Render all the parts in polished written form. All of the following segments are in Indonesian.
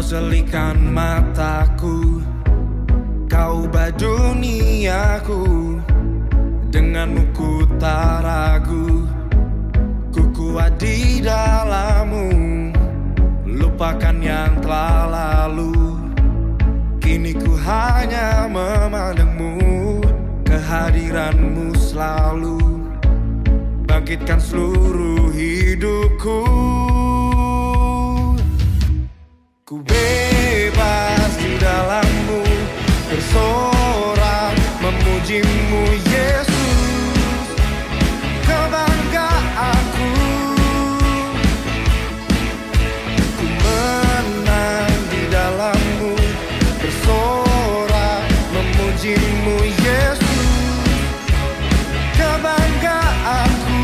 Kau selipkan mataku, kau ubah duniaku. Denganmu ku tak ragu, ku kuat di dalammu. Lupakan yang telah lalu, kini ku hanya memandangmu. Kehadiranmu selalu bangkitkan seluruh hidupku. Ku bebas di dalammu, bersorak memujimu Yesus, kebanggaanku. Ku menang di dalammu, bersorak memujimu Yesus, kebanggaanku.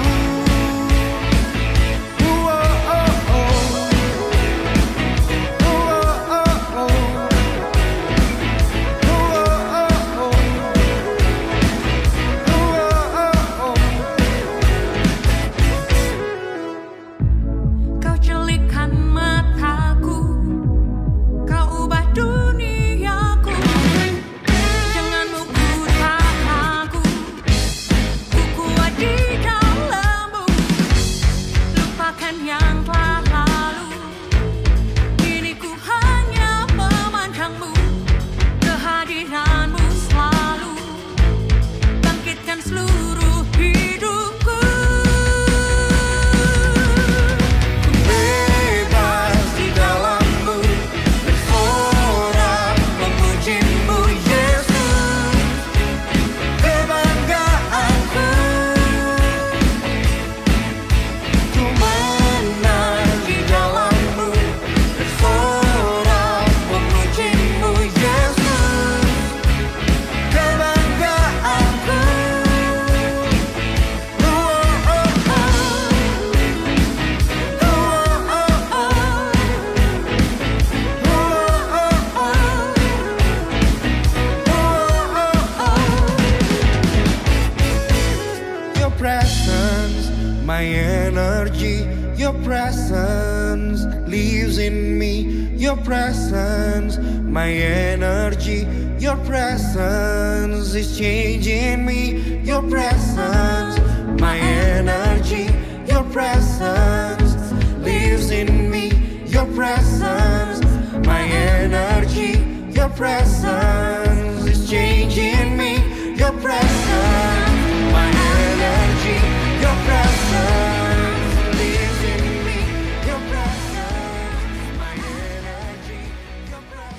My energy, your presence lives in me. Your presence, my energy, your presence is changing me. Your presence, my energy, your presence lives in me. Your presence, my energy, your presence is changing me. Your presence, my energy, your presence lives in me. Your presence, my energy, your presence.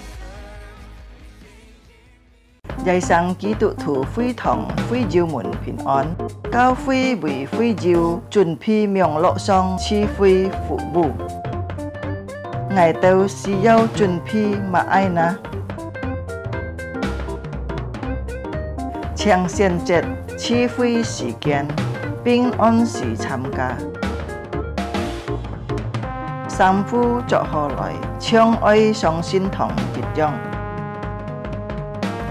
Dạy sang ký tụ thủ phi thòng phi diệu mùn bình an, cao phi vì phi diệu chuẩn phi miệng lộ song chi phi phụ bù. Ngày tàu xì yêu chuẩn phi mà ai na. Chàng xiên chết chi phi時間平安時參加，三夫作何來？相愛上心同結樣，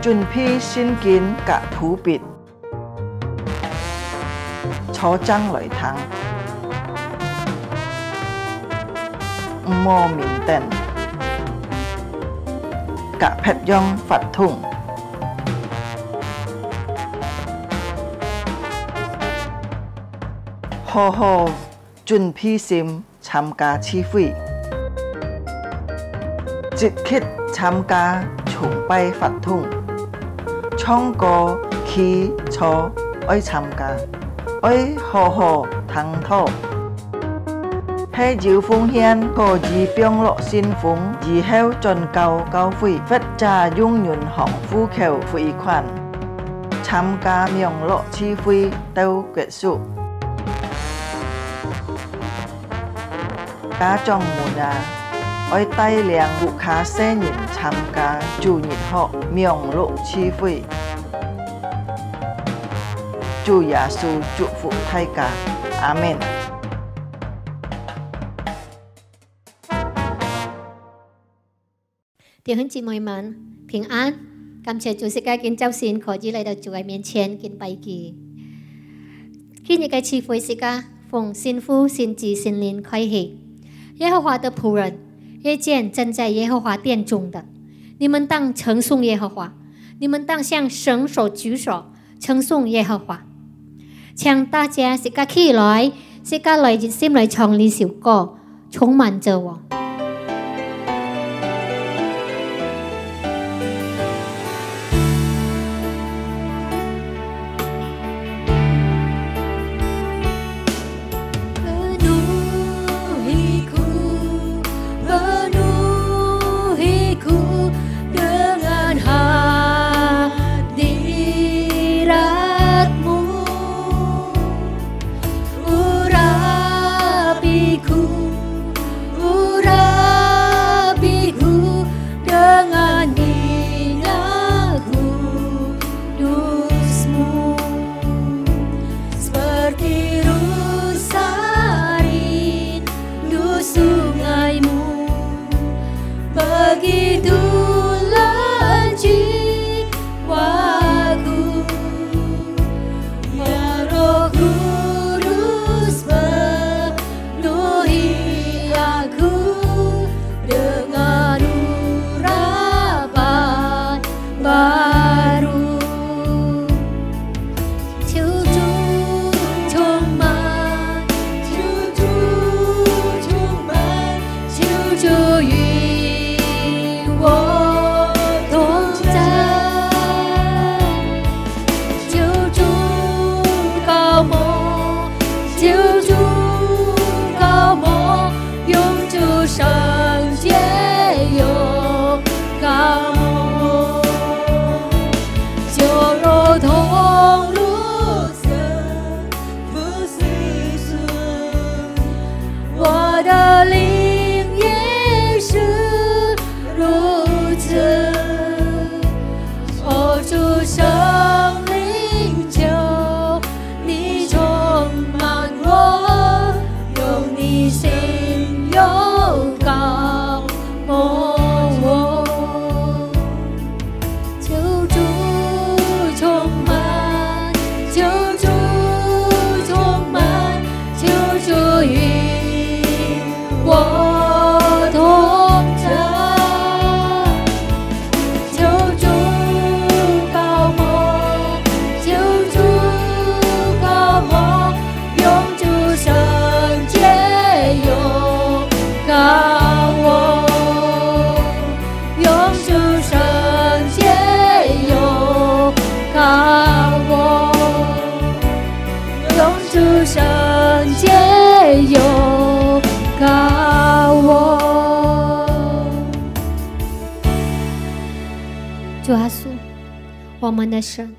準備先見隔普別，坐爭來談，唔摸面燈，隔劈樣發通。好好準備心參加聚會，積極參加崇拜法通，唱歌起坐愛參加，愛好好談討，批照奉獻可以變落先鋒，以後進教會，佛家用人行呼求匯款，參加名落聚會到結束。家長們啊，愛帶領顧客新人參加主日學名錄聚會，主耶穌祝福大家，阿們。弟兄姊妹們平安，感謝主釋迦見周善可以來到主嘅面前見拜祭。今日嘅聚會釋迦奉先父、先子、先靈開啟。耶和華的僕人夜间站在耶和華殿中的，你們當稱頌耶和華，你們當向神手舉手，稱頌耶和華。請大家即刻起來，即刻來熱心來唱呢首歌，充滿着我。主耶稣，我们的神，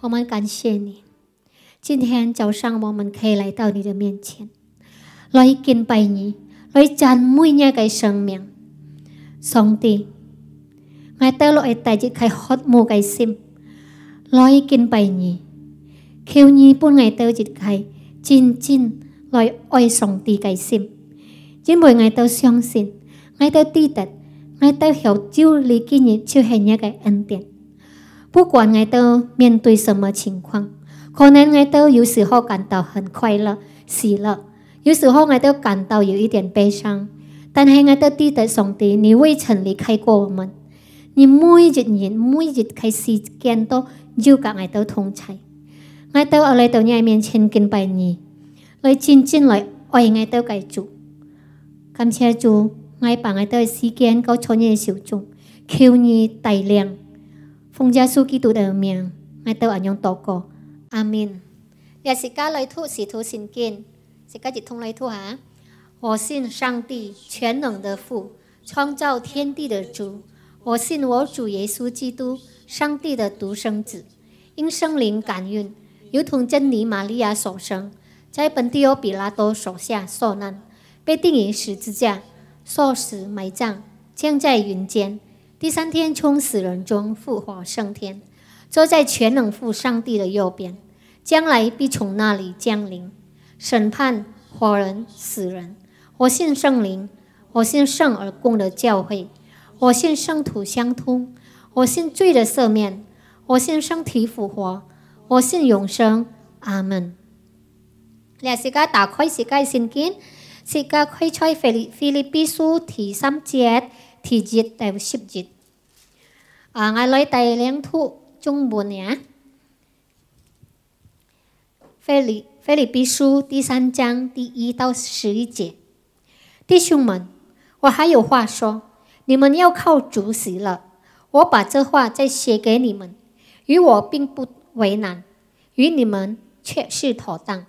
我们感谢你。今天早上我们可以来到你的面前，來敬拜你，來讚美你嘅生命。上帝，我哋來帶住佢渴慕嘅心，來敬拜你，求你幫我哋帶住佢真正來愛上帝嘅心，因為我哋相信，我哋知道。我哋曉照你今日就係一個恩典，不管我哋面對什麼情況，可能我哋有時候感到很快樂、喜樂，有時候我哋感到有一點悲傷，但係我哋知道上帝，你未曾離開過我們，你每日嘅時間都要跟我哋同在，我哋嚟到你面前敬拜你，來真正來愛我哋嘅主，感謝主。我把我的時間交在你手中，求你帶領，奉耶穌基督的名，我都按樣禱告，阿們。也是家來吐使徒信經，是家一同來吐哈。我信上帝全能的父，創造天地的主。我信我主耶穌基督，上帝的獨生子，因聖靈感孕，如同真理瑪利亞所生，在本地歐比拉多手下受難，被釘於十字架。受死埋葬，降在雲間，第三天從死人中復活升天，坐在全能父上帝的右邊，將來必從那裡降臨，審判活人死人。我信聖靈，我信聖而共的教會，我信聖徒相通，我信罪的赦免，我信身體復活，我信永生。阿門。你時間打開世界聖經。是個開在腓立比書第3節、第7到10節。我來第2圖中文呀。腓立比書第3章第1到11節。弟兄們，我還有話說，你們要靠主喜樂。我把這話再寫給你們，與我並不為難，與你們卻是妥當。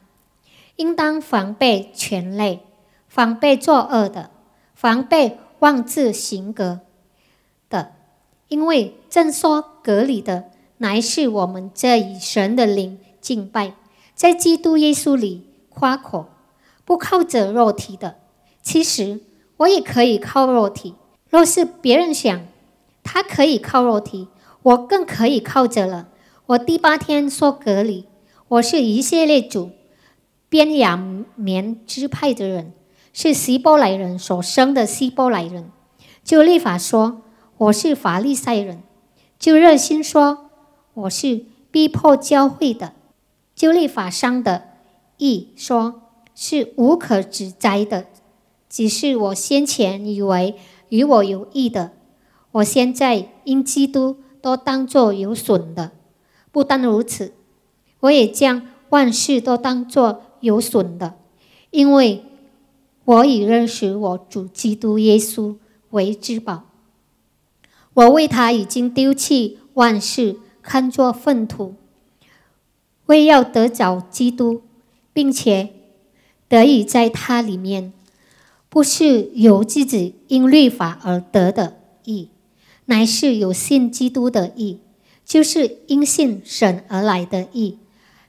應當防備權類，防備作惡的，防備妄自行格的，因為正說隔離的，乃是我們這以神的靈敬拜，在基督耶穌裡誇口，不靠着肉體的。其實我也可以靠肉體，若是別人想他可以靠肉體，我更可以靠着了。我第8天說隔離，我是以色列族便雅憫支派的人，是希伯來人所生的希伯來人。就律法說，我是法利賽人；就熱心說，我是逼迫教會的；就律法上的義說，是無可指摘的。只是我先前以為與我有益的，我現在因基督都當作有損的。不但如此，我也將萬事都當作有損的，因為我已認識我主基督耶穌為至寶。我為他已經丟棄萬事，看作糞土，為要得着基督，並且得以在他裡面，不是由自己因律法而得的義，乃是有信基督的義，就是因信神而來的義，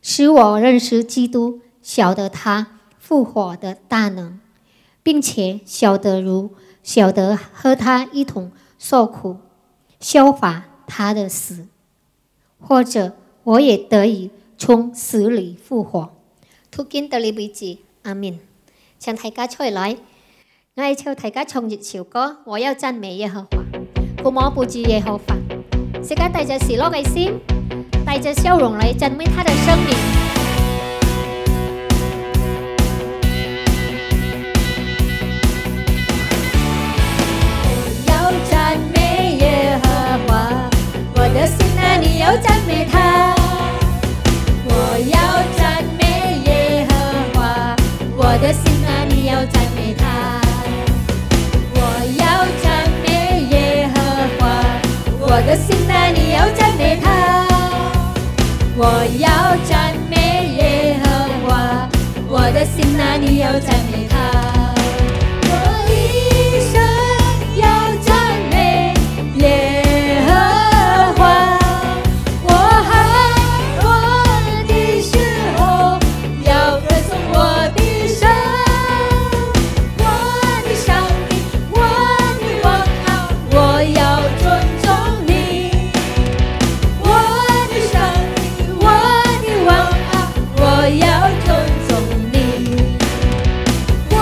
使我認識基督，曉得他復活的大能，並且曉得和他一同受苦，效法他的死，或者我也得以從死裡復活。禱經到呢邊止，阿們。請大家出來，我係唱大家唱熱潮歌，我要讚美耶和華，鼓舞不住耶和華。時間帶着喜樂嘅心，帶着笑容來讚美他的生命。我要讚美耶和華，我的心啊，你要讚美他。我要讚美耶和華，我的心啊，你要讚美他。我要讚美耶和華，我的心啊，你要讚美他。我要讚美耶和華，我的心啊，你要讚美他。我一生要讚美耶和華，我喊我的時候要歌頌我的神，我的上帝，我的王啊，我要尊重你。我的上帝，我的王啊，我要尊重你。我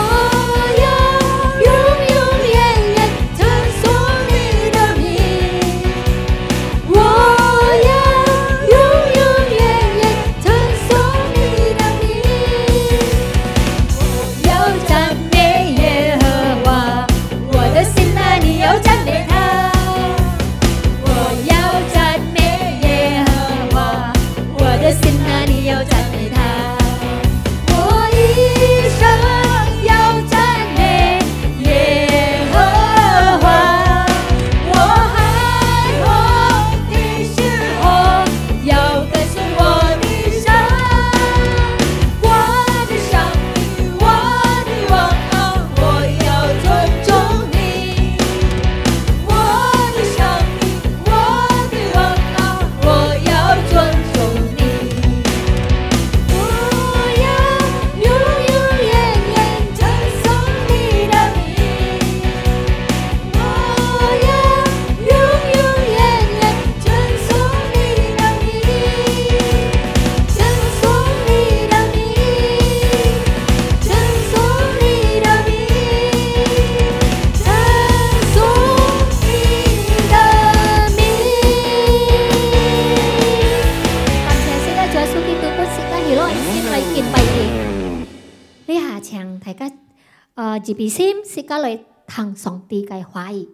自闭心，是家嚟談上帝嘅話語。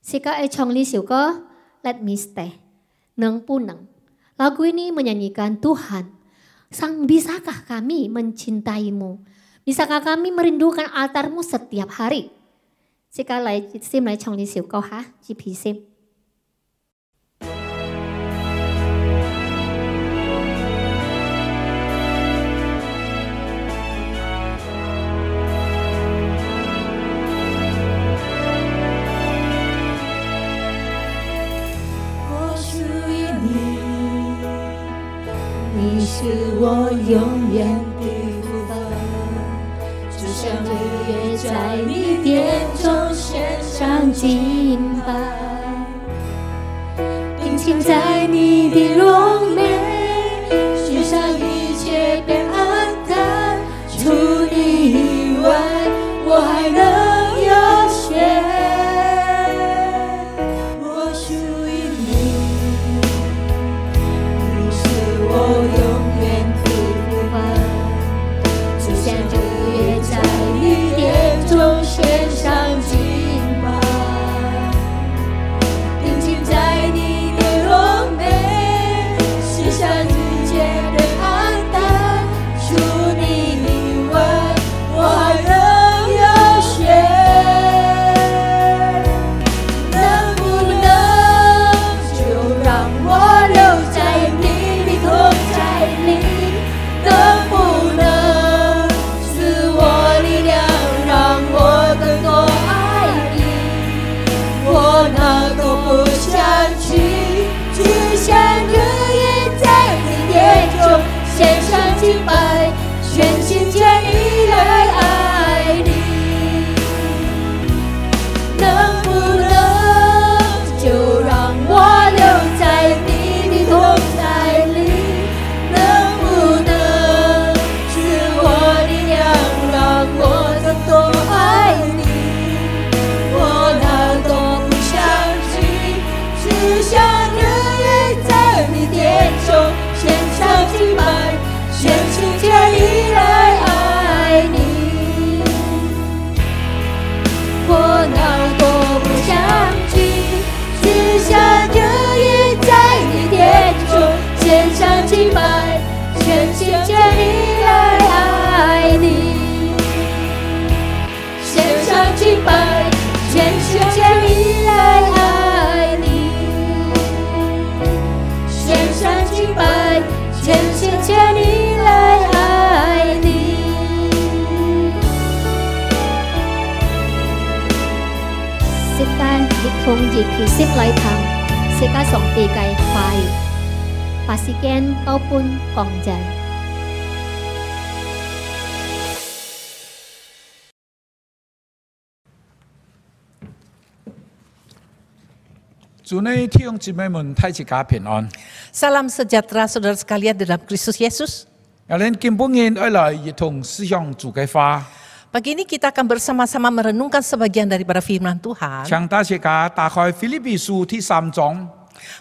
是家愛唱呢首歌 Let Me Stay， 能不能？lagu ini menyanyikan Tuhan, bisakah kami mencintaimu? Bisakah kami merindukan altarmu setiap hari? Xin lại chồng đi xỉu câu hả? Chị Phi xem. Tôi 你是我永远的福分，就像日月在你殿中献上敬拜，定睛在你的容美，世上一切变暗淡，除你以外，我还能有谁？我属于你，你是我永远的福分，就像日月在你殿中献上敬拜，定睛在你的容美，世上一切变暗淡，除你以外，我还能有谁？能不能就让我留在你的同在里？能不能赐我力量，让我更多爱你？我哪都不想去，只想日夜在你殿中献上敬拜，全心全意来爱你。能不能就让我留在你的同在里？能不能赐我力量，让我更多爱你？我哪都不想去，只想日夜在你殿中献上敬拜，全心全意来爱你。我哪都不想去，只想日夜在你殿中献上敬拜，全心全意来爱你。献上敬拜，全心全意来爱你。献上敬拜，全心全意来爱你。Xin ta dịch thùng dịch thì xếp lại thằng sẽ ca sòng tì cài khoai và sĩ khen cao pun còn dần. Tunai tiang姊妹們太子家平安。 Salam sejahtera saudara sekalian dalam Kristus Yesus. Kalian kimpungin oleh yitung siang juga fa. Pagi ini kita akan bersama-sama merenungkan sebagian daripada firman Tuhan. Chang ta jika tak kau Filipi su ti 3 章.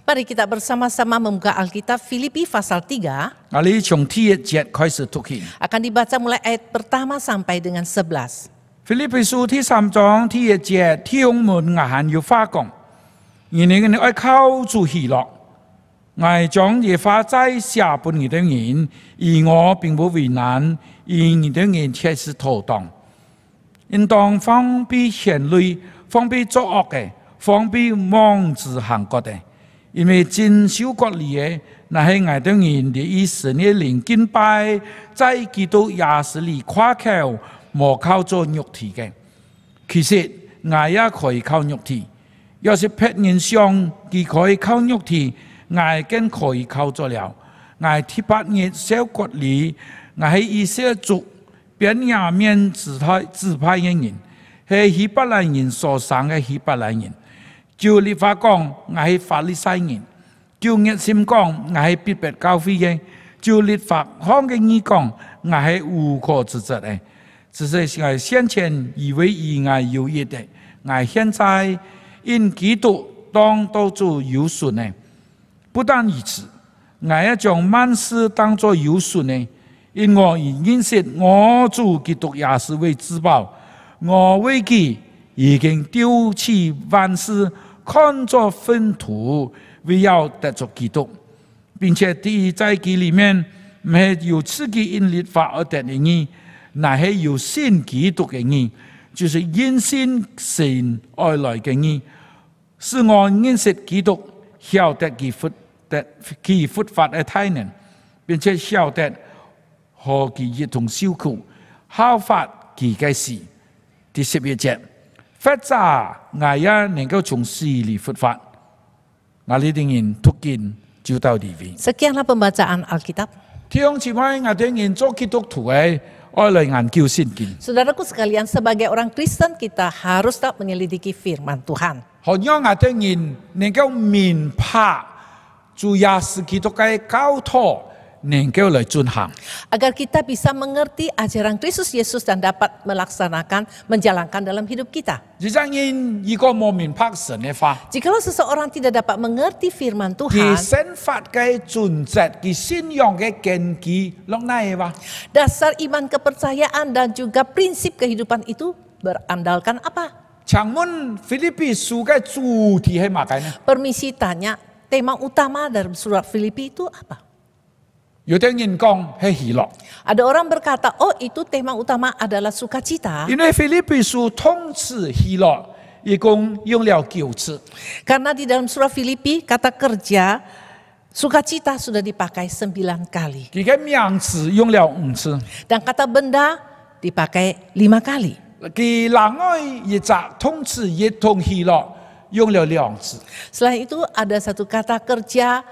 Mari kita bersama-sama membuka Alkitab Filipi pasal 3. Ali從第1節開始讀起。 Akan dibaca mulai ayat pertama sampai dengan 11. Filipi su ti 3 章第1節，弟兄們眼要發光，你哋愛靠住喜樂，我將耶華在下半你的人，而我並不為難，而你的人卻是妥當。應當防備牽累，防備作惡嘅，防備妄自行國嘅，因為真守國理嘅，那係我的人的以色列靈敬拜，在基督耶穌裏誇口，無靠做肉體嘅。其實我也可以靠肉體。 要是別人想佢可以靠肉體，我更可以靠做了。我第8日小國裏，我係以色列族便雅憫支派嘅人，係希伯來人所生嘅希伯來人。照律法講，我係法利賽人；照熱心講，我係必別教會嘅；照律法行嘅義講，我係無可指責嘅。只是我先前以為以我有益的，我現在。 因基督當得做有損呢，不但如此，我也將萬事當作有損呢。因我已認識我主基督也是為至寶，我为佢已經丟棄萬事，看作糞土，為要得着基督，並且第在佢裡面唔係由自己因律法而得的義，乃係由信基督嘅義，就是因信神而來嘅義，是我認識基督，曉得佢復活嘅大能，並且曉得和佢一同受苦，效法佢嘅事。第11節，或者我也能夠從死裡復活，我哋ingin tukin就到呢邊。 Sekianlah pembacaan Alkitab. 弟兄姊妹，我哋ingin做基督徒嘅，愛嚟研究聖經。 Saudaraku sekalian, sebagai orang Kristen kita harus tak menyelidiki firman Tuhan. 好讓我哋ingin能夠明白主耶穌基督嘅教導，能夠嚟進行。 Agar kita bisa mengerti ajaran Kristus Yesus dan dapat melaksanakan, menjalankan dalam hidup kita. 如果冇明白神嘅話， Jikalau seseorang tidak dapat mengerti firman 佢 Tuhan, 生活嘅準則，佢信仰嘅根基落哪嘅話？ dasar iman kepercayaan dan juga prinsip kehidupan itu berandalkan apa? 請問腓立比書嘅主題係乜嘢呢？ Permisi tanya, tema utama dari surat Filipi itu apa? 有啲人講係喜樂， Ada orang berkata, oh itu tema utama adalah sukacita. 因為腓立比書通詞喜樂，一共用了9次。 Karena di dalam surat Filipi kata kerja, sukacita sudah dipakai 9 kali. 佢嘅名詞用了5次。 Dan kata benda dipakai 5 kali. 佢另外一隻通詞一同喜樂用了2次。 Selain itu ada satu kata kerja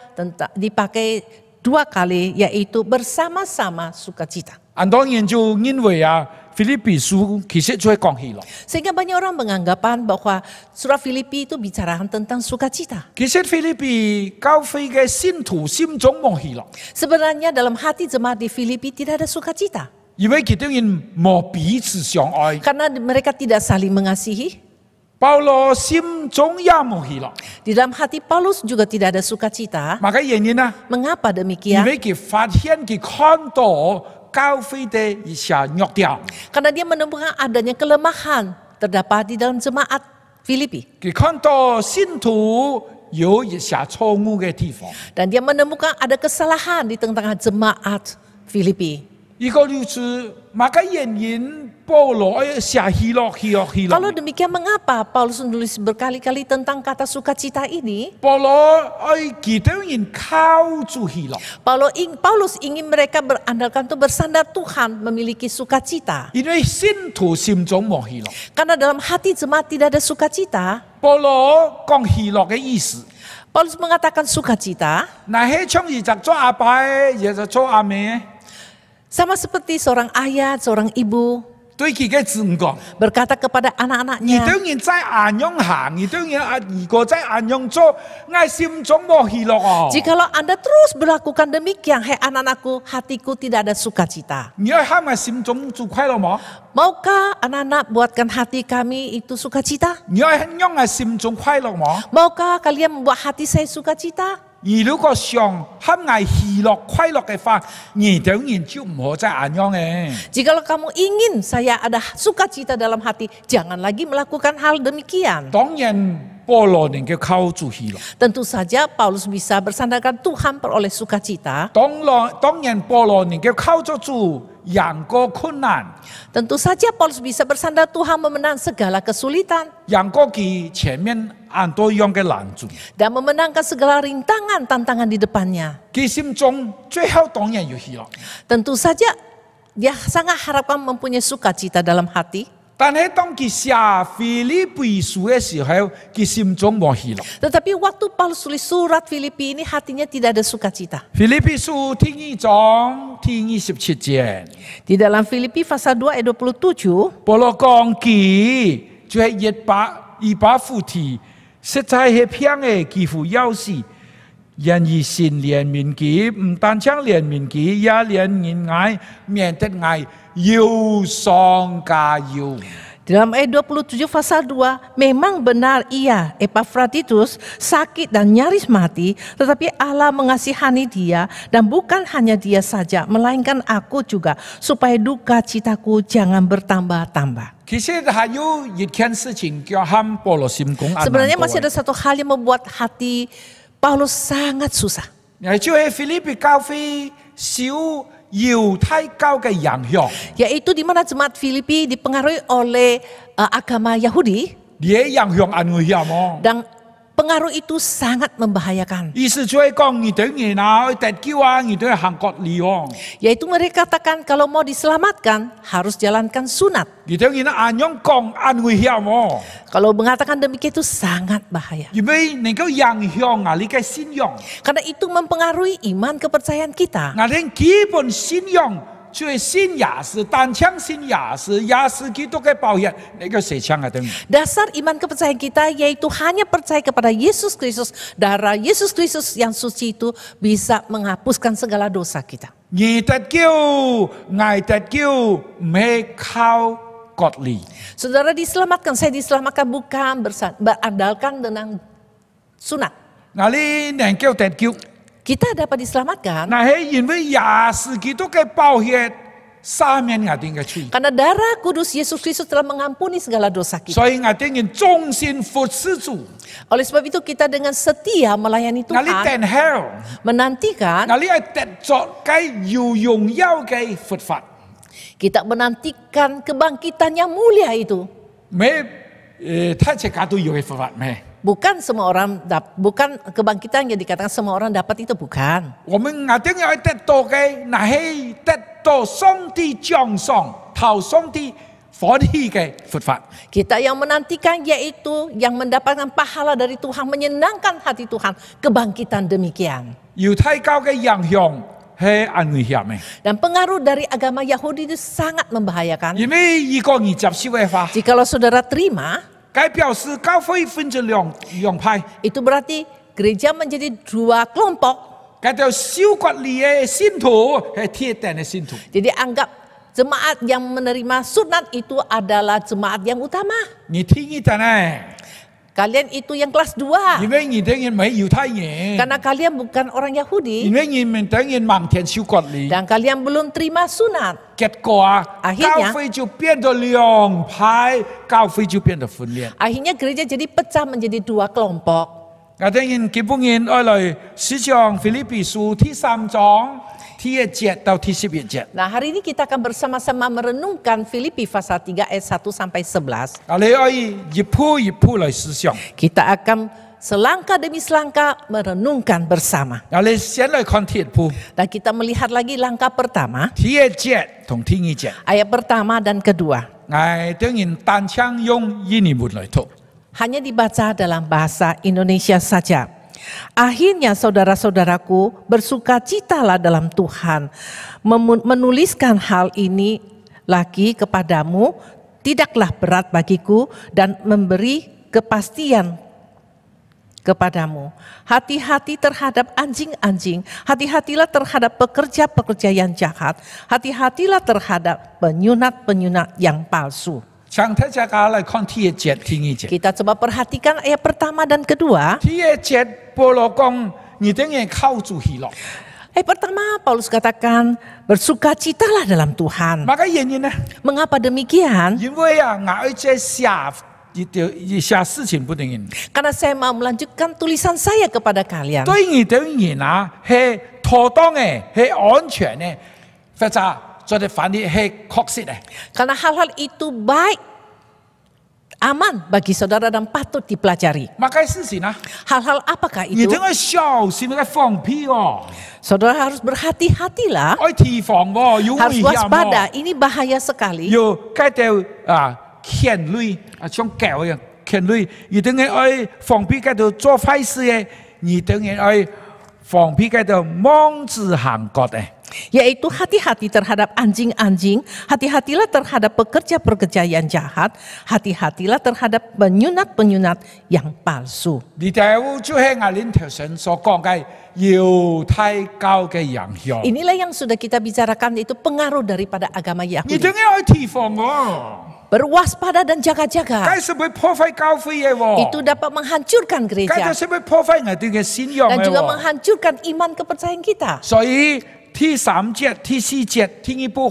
dipakai 2 kali, yaitu bersama-sama sukacita. 很多人就認為腓立比書其實就係講喜樂。 Sehingga banyak orang beranggapan bahwa surat Filipi itu bicara tentang sukacita. 其實腓立比教會嘅信徒心中冇喜樂， Sebenarnya dalam hati jemaat di Filipi tidak ada sukacita. 因為佢哋人冇彼此相愛。 Karena mereka tidak saling mengasihi. 保羅心中也冇喜樂， Di dalam hati Paulus juga tidak ada sukacita. 乜嘅原因啊？ Mengapa 因 demikian? 為佢發現佢看到教會嘅一些弱點， Karena dia menemukan adanya kelemahan terdapat di dalam jemaat Filipi. 佢看到信徒有一些錯誤嘅地方。 Dan dia menemukan ada kesalahan di tengah-tengah jemaat Filipi. 如果如此，乜嘅原因保羅寫喜樂？ Kalau demikian, mengapa Paulus menulis berkali-kali tentang kata sukacita ini? 保羅愛佢哋人靠住喜樂， Paulus ingin mereka berandalkan itu bersandar Tuhan, memiliki sukacita. 因為信徒心中冇喜樂。 Karena dalam hati jemaat tidak ada sukacita. 保羅講喜樂嘅意思， Paulus mengatakan sukacita 那係從而就做阿爸，也就做阿妹， sama seperti seorang ayah, seorang ibu 對佢嘅子女講。 berkata kepada 而 anak-anaknya, 當然在暗中行，而當然如果在暗中做，我心中冇喜樂哦。 jikalau Anda terus berlakukan demikian, hai anak-anakku, hatiku tidak ada sukacita. 你要喊我心中就快樂嗎？ Maukah anak-anak buatkan hati kami itu sukacita? 你要讓我心中快樂嗎？ Maukah kalian membuat hati saya sukacita? 如果想喊我喜樂快樂嘅話，你當然就唔好在暗中嘅。 Jikalau kamu ingin saya ada sukacita dalam hati, jangan lagi melakukan hal demikian. 當然，保羅能夠靠住喜樂。 Tentu saja Paulus bisa bersandarkan Tuhan peroleh sukacita. 當然，保羅能夠靠住人過困難， Tentu saja Paulus bisa bersandar Tuhan memenang segala kesulitan 人過佢前面很多樣嘅難處。 dan memenangkan segala rintangan tantangan di depannya. 佢心中最後當然有喜樂。 Tentu saja dia sangat harapkan mempunyai sukacita dalam hati. 但係當佢寫腓立比書嘅時候，佢心中冇喜樂。 Tetapi waktu Paulus tulis surat Filipi ini hatinya tidak ada sukacita. 腓立比書第2章第27節， Di dalam Filipi pasal 2 ayat 27, 保羅講佢就係一把斧頭，實在係偏嘅幾乎要死。然而神憐憫佢，唔單將憐憫佢，也憐憫愛，免得愛憂傷加憂。 dalam ayat 27 pasal 2, memang benar ia, Epafroditus, sakit dan nyaris mati, tetapi Allah mengasihani dia, dan bukan hanya dia saja, melainkan aku juga, supaya duka citaku jangan bertambah-tambah. 其实还有一件事情叫和保罗心公安 Sebenarnya masih ada satu hal yang membuat hati Paulus sangat susah. 就是菲律宾教会受犹太教嘅影響， Yaitu di mana jemaat Filipi dipengaruhi oleh agama Yahudi 你嘅影響很危險哦。 dan pengaruh itu sangat membahayakan. 意思就係講，你對人啊，得救啊，你對行割禮哦， Yaitu mereka katakan kalau mau diselamatkan harus jalankan sunat. 你對人啊，按樣講很危險哦， Kalau mengatakan demikian itu sangat bahaya. 因為能夠影響啊你嘅信仰， Karena itu mempengaruhi iman kepercayaan kita. 我哋基本信仰就係信耶穌，單槍信耶穌，耶穌基督嘅寶血，你個射槍啊等。 Dasar iman kepercayaan kita yaitu hanya percaya kepada Yesus Kristus. Darah Yesus Kristus yang suci itu bisa menghapuskan segala dosa kita. 你得救，我得救，唔係靠割禮。 Saudara diselamatkan, saya diselamatkan bukan berandalkan dengan sunat. 嗱，你能夠得救， Kita dapat diselamatkan 嗱係因為耶穌基督嘅寶血赦免我哋嘅罪， karena darah kudus Yesus Kristus telah mengampuni segala dosa kita. 所以我哋要忠心服侍主。 Oleh sebab itu kita dengan setia melayani 嗱，你 Tuhan, 等候， menantikan, 嗱，你係得着嘅有榮耀嘅復活， kita menantikan kebangkitan yang mulia itu. 唔係睇隻家都要嘅復活咩？ Bukan semua orang bukan kebangkitan yang dikatakan semua orang dapat itu, bukan. 我們我哋要得到嘅，嗱係得到上帝獎賞，頭上帝歡喜嘅復活。 Kita yang menantikan yaitu yang mendapatkan pahala dari Tuhan, menyenangkan hati Tuhan, kebangkitan demikian. 猶太教嘅影響係很危險嘅， Dan pengaruh dari agama Yahudi itu sangat membahayakan. 因為如果你接受嘅話， Jikalau saudara terima, 該表示教會分成兩派， itu berarti gereja menjadi dua kelompok. 該條受割禮嘅信徒係鐵定嘅信徒， Jadi anggap jemaat yang menerima sunat itu adalah jemaat yang utama. 你聽一陣咧， Kalian itu yang kelas 2. 因為你等人唔係猶太人， Karena kalian bukan orang 因 Yahudi 為你們等人盲田受割禮， dan kalian belum terima sunat. 結果啊， Akhirnya 教會就變咗兩派，教會就變咗分裂。 Akhirnya gereja jadi pecah menjadi dua kelompok. 我等人基本人愛來思想腓立比書第3章第1節到第11節。 Nah, hari ini kita akan bersama-sama merenungkan Filipi pasal 3 ayat 1 sampai 11. 我哋可以一步一步來思想。 Kita akan selangkah demi selangkah merenungkan bersama. 我哋先來看第一步， Dan kita melihat lagi langkah pertama, 第1節同第2節。 ayat pertama dan kedua. 我等人單槍用印尼文來讀。 Hanya dibaca dalam bahasa Indonesia saja. Akhirnya saudara-saudaraku, bersukacitalah dalam Tuhan. Menuliskan hal ini lagi kepadamu tidaklah berat bagiku dan memberi kepastian kepadamu. Hati-hati terhadap anjing-anjing, hati-hatilah terhadap pekerja-pekerja yang jahat, hati-hatilah terhadap penyunat-penyunat yang palsu. 請大家來看第1節、第2節。 Kita coba perhatikan ayat pertama dan kedua. 第1節保羅講，你等人靠主喜樂。 Ayat pertama Paulus katakan, bersukacitalah dalam Tuhan. Maka原因呢？ Mengapa demikian? 因為啊，我在寫事情不等人。 Karena saya mau melanjutkan tulisan saya kepada kalian. 對你等人啊，係妥當嘅，係安全嘅，或者做啲反啲係確實嘅。 Karena hal-hal itu baik, aman bagi saudara dan patut dipelajari. Maka事情啊， Hal-hal apakah 你 itu? 等我小心嘅放屁哦， Saudara harus berhati-hatilah, 愛提防喎，有危 harus 險 waspada. 喎， Ini bahaya sekali. 要戒掉啊牽累啊，像狗一樣牽累。你等我愛放屁戒掉做壞事嘅，你等我愛放屁戒掉妄自行割嘅。 Yaitu hati-hati terhadap anjing-anjing, hati-hatilah terhadap pekerja-pekerja yang jahat, hati-hatilah terhadap penyunat-penyunat yang palsu. 呢條就係我哋頭先所講嘅猶太教嘅影響。 Inilah yang sudah kita bicarakan, itu pengaruh daripada agama 你 Yahudi. 等我愛提防喎。 Berwaspada dan jaga-jaga. 該是會破壞教會嘅喎， Itu dapat menghancurkan 該 gereja 就是會破壞我哋嘅信仰 dan 嘅 juga 喎。 menghancurkan iman kepercayaan kita. 所以第3節、第4節聽一步，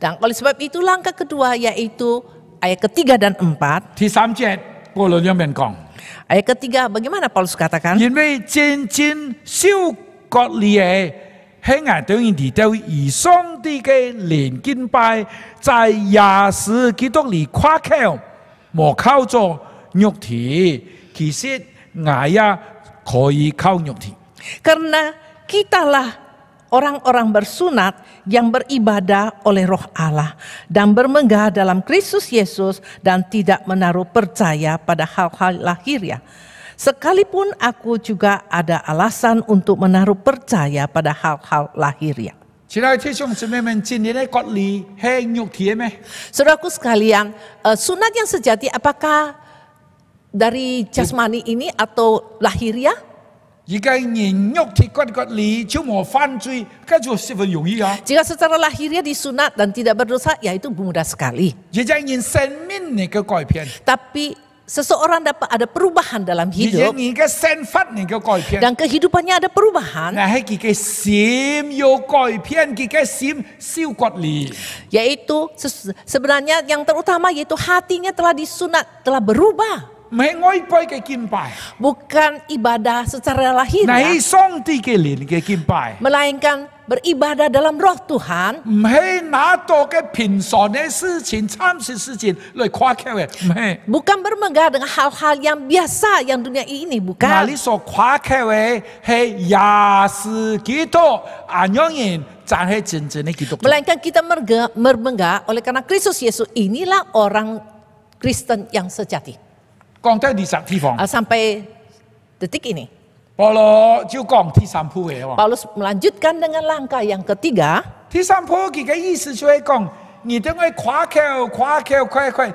Dan oleh sebab itu langkah kedua yaitu ayat ketiga dan 4. 第3节保羅咁樣講， Ayat ketiga, bagaimana Paulus katakan? 因為真正受割禮嘅係我哋要嚟到以上帝嘅靈敬拜，在耶穌基督裏誇口，無靠做肉體，其實我也可以靠肉體。 Karena kitalah orang-orang bersunat yang beribadah oleh Roh Allah dan bermegah dalam Kristus Yesus dan tidak menaruh percaya pada hal-hal lahiriah. Sekalipun aku juga ada alasan untuk menaruh percaya pada hal-hal lahiriah. 親愛的弟兄姊妹們，今年嘅割禮係肉體嘅咩？ Saudaraku sekalian, sunat yang sejati apakah dari jasmani ini atau lahiriah? 而家人肉體割禮就冇犯罪，咁就十分容易啊！ Jika secara lahiriah disunat dan tidak berdosa, ya itu mudah sekali. 而家人生命嘅改變， Tapi seseorang dapat ada perubahan dalam 而家 hidup 人嘅身法嘅改變， dan kehidupannya ada perubahan, 嗱係佢嘅心要改變，佢嘅心受割禮。 yaitu sebenarnya yang terutama yaitu hatinya telah disunat, telah berubah. 唔係外拜嘅敬拜， Bukan ibadah secara 嗱 lahiriah, 係上帝嘅靈嘅敬拜， melainkan beribadah dalam roh Tuhan. 唔係拿到嘅平常嘅事情、暫時事情嚟誇口嘅，唔係。 Bukan bermegah dengan hal-hal yang biasa yang dunia ini, 嗱 bukan. 你所誇口嘅係耶穌基督，安樣人就係真正嘅基督徒。 Melainkan kita bermegah oleh karena Kristus Yesus, inilah orang Kristen yang sejati. 講到第十地方， Sampai detik ini, 保羅就講第三步嘅喎。 Paulus melanjutkan dengan langkah yang ketiga. 第三步佢嘅意思就係講，你等佢誇口，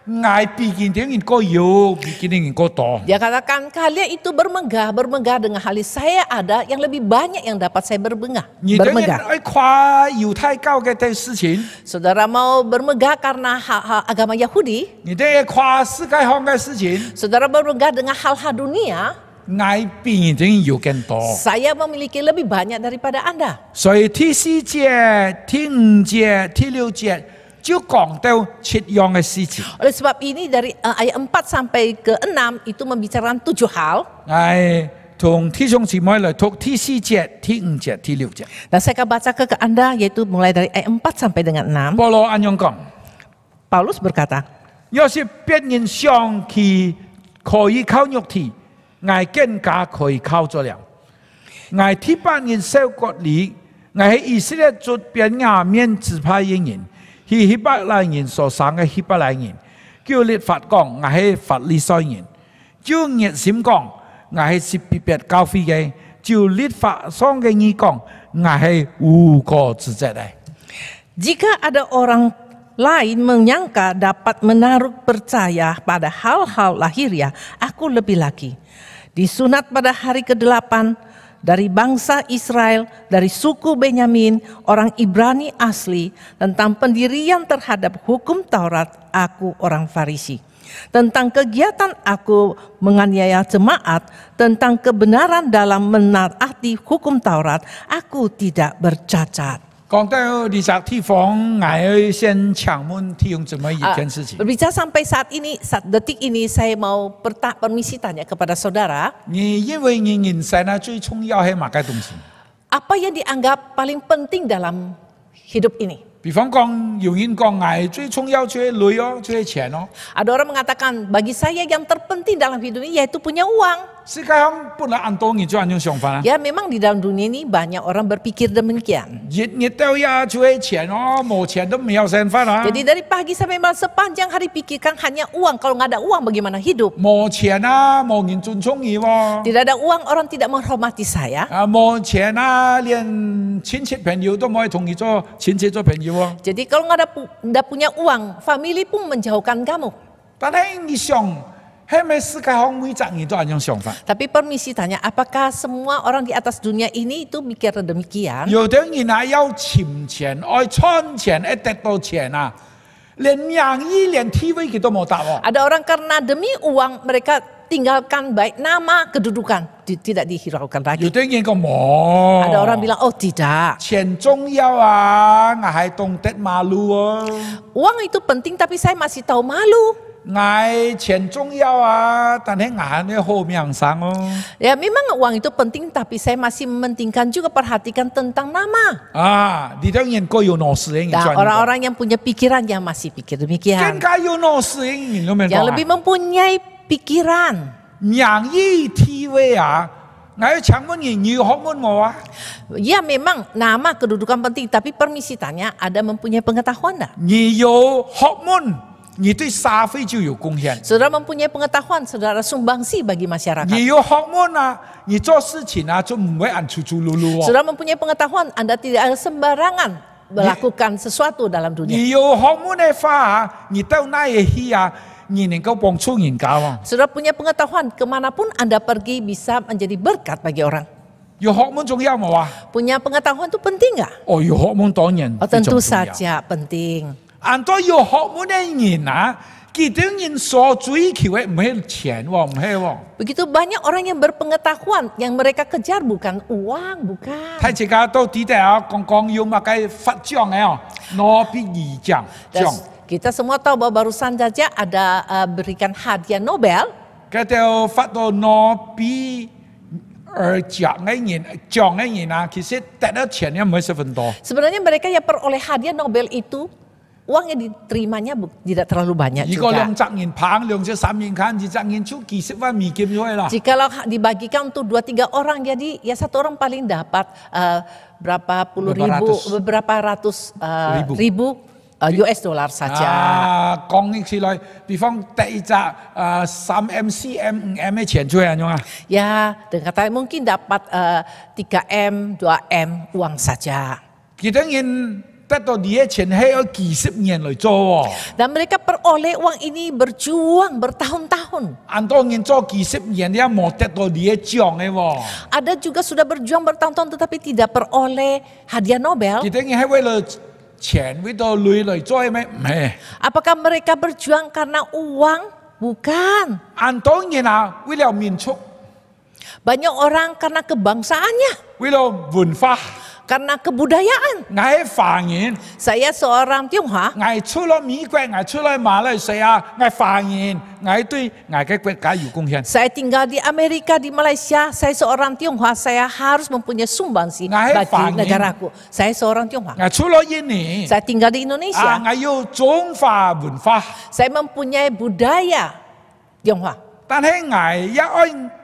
愛比見到人個有，比見到人個多。 Dia katakan kalian itu bermegah dengan hal saya ada yang lebih banyak yang dapat saya bermegah. 你等人愛誇猶太教嘅啲事情， Saudara mau bermegah karena hal-hal agama Yahudi, 你等人誇世界上嘅事情， saudara bermegah dengan hal-hal dunia, 愛比人有更多。 saya memiliki lebih banyak daripada Anda. 所以第4節、第5節、第6節就講到7樣嘅事情。 Oleh sebab ini dari ayat 4 sampai ke 6 itu membicarakan 7 hal. 同弟兄姊妹嚟讀第4節、第5節、第6節。 Dan saya akan bacakan ke Anda yaitu mulai dari ayat 4 sampai dengan 6. 保羅咁樣講： Paulus berkata, 要是別人想佢可以靠肉體，我更加可以靠咗了。我第8年受割禮，我係以色列族便雅憫支派嘅人，係希伯來人所生嘅希伯來人。叫律法講，我係法利賽人；照熱心講，我係是別別教會嘅；照律法上嘅義講，我係無過之者嚟。 jika ada orang lain menyangka dapat menaruh percaya pada hal-hal lahiriah, aku lebih lagi. Disunat pada hari ke-8 dari bangsa Israel, dari suku Benyamin, orang Ibrani asli, tentang pendirian terhadap hukum Taurat, aku orang Farisi. Tentang kegiatan aku menganiaya jemaat, tentang kebenaran dalam menaati hukum Taurat, aku tidak bercacat. 講到第十地方，我要先請問弟兄姊妹一件事情。 Berbicara sampai saat detik ini, saya mau permisi tanya kepada saudara, 你認為你人生最重要係乜嘢東西？ apa yang dianggap paling penting dalam hidup ini? 比方講，有人講我最重要就係鐳哦，就係錢哦。 Ada orang mengatakan, bagi saya yang terpenting dalam hidup ini yaitu punya uang. 世界上本來按多人就按樣想法啦。 Ya memang di dalam dunia ini banyak orang berpikir demikian. 日到呀就係錢哦，冇錢都沒有想法啦。 Jadi dari pagi sampai malam sepanjang hari pikirkan hanya uang. Kalau nggak ada uang bagaimana hidup? 冇錢啊，冇人尊重你喎。 Tidak ada uang orang tidak menghormati saya. 冇錢啊，連親戚朋友都冇同你做親戚做朋友喎。 Jadi kalau nggak punya uang, family pun menjauhkan kamu. 但係你想，係咪世界上每個人都按樣想法？ Tapi permisi tanya, apakah semua orang di atas dunia ini itu mikir demikian? 有的人係要錢錢，愛賺錢，愛得到錢啊，連名譽、連地位佢都冇得喎。 Ada orang karena demi uang mereka tinggalkan baik nama, kedudukan tidak dihiraukan 有 lagi. 啲人講冇， Ada orang bilang, oh tidak. 錢重要啊，我係懂得馬路啊， Uang itu penting tapi saya masih tahu malu. 我錢重要啊，但係我呢好命生哦。 Ya memang uang itu penting tapi saya masih mementingkan juga perhatikan tentang nama. 啊，呢啲人各有攞事嘅， Nah, orang-orang yang punya pikiran yang masih pikir 更 demikian. 加有攞事嘅，你明唔明 Yang 啊 lebih？mempunyai pikiran. 名義 TV 啊，我要請問你要學問我啊？ Ya memang nama kedudukan penting tapi permisi tanya ada mempunyai pengetahuan enggak? 你有學問，你對社會就有貢獻。 Saudara mempunyai pengetahuan, saudara sumbangsi bagi masyarakat. 你有學問啊，你做事情啊就唔會按粗粗魯魯哦。 Saudara mempunyai pengetahuan, Anda tidak ada sembarangan melakukan sesuatu dalam dunia. 你有學問嘅話啊，你到哪裡去啊？你能夠幫助人家喎。 Saudara punya pengetahuan, kemanapun Anda pergi bisa menjadi berkat bagi orang. 有學問重要冇啊？ Punya pengetahuan itu penting nggak? 哦，有學問當然 Oh, 非常 tentu 重要。 saja penting. 按照有學問嘅人啊，佢哋人所追求嘅唔係錢喎，唔係喎。 Begitu banyak orang yang berpengetahuan, yang mereka kejar bukan uang, bukan. 睇自家到底底啊，講要乜嘅發獎嘅哦，諾貝爾獎 Dan 獎， kita semua tahu bahwa barusan saja ada berikan hadiah Nobel. 佢哋發到諾貝爾獎嘅人啊，其實得到錢又唔係十分多。 Sebenarnya mereka yang peroleh hadiah Nobel itu uang yang diterimanya tidak terlalu banyak 如果 juga. 200人棒，200-300人看，200人就幾十萬美金咗啦。 Jikalau dibagikan untuk 2-3 orang, jadi ya satu orang paling dapat berapa puluh ribu, beberapa ratus ribu US dollar saja. 啊，講起來，比方第一隻3M、4M、5M 嘅錢出嚟樣啊， Ya, dengan kata mungkin dapat 3M, 2M uang saja. 其他人得到啲錢係要幾十年嚟做喎， Dan mereka peroleh uang ini berjuang bertahun-tahun. 按多人做幾十年，你冇得到啲獎嘅喎， Ada juga sudah berjuang bertahun-tahun tetapi tidak peroleh hadiah Nobel. 其他人係為了錢，為咗累嚟做咩？唔係， Apakah mereka berjuang karena uang? Bukan. 按多人啊，為了民族， Banyak orang karena kebangsaannya, 為了文化， karena kebudayaan. 我係華人。 Saya seorang Tionghoa, 我出了美國，我出了馬來西亞，我華人，我對我嘅國家有貢獻。 saya tinggal di Amerika, di Malaysia. Saya seorang Tionghoa, saya harus mempunyai sumbangsi Ngai bagi fangin. negaraku. Saya seorang Tionghoa. 我出了印尼， Saya tinggal di 啊， Indonesia. 我有中華文化， Saya mempunyai budaya Tionghoa. 但係我一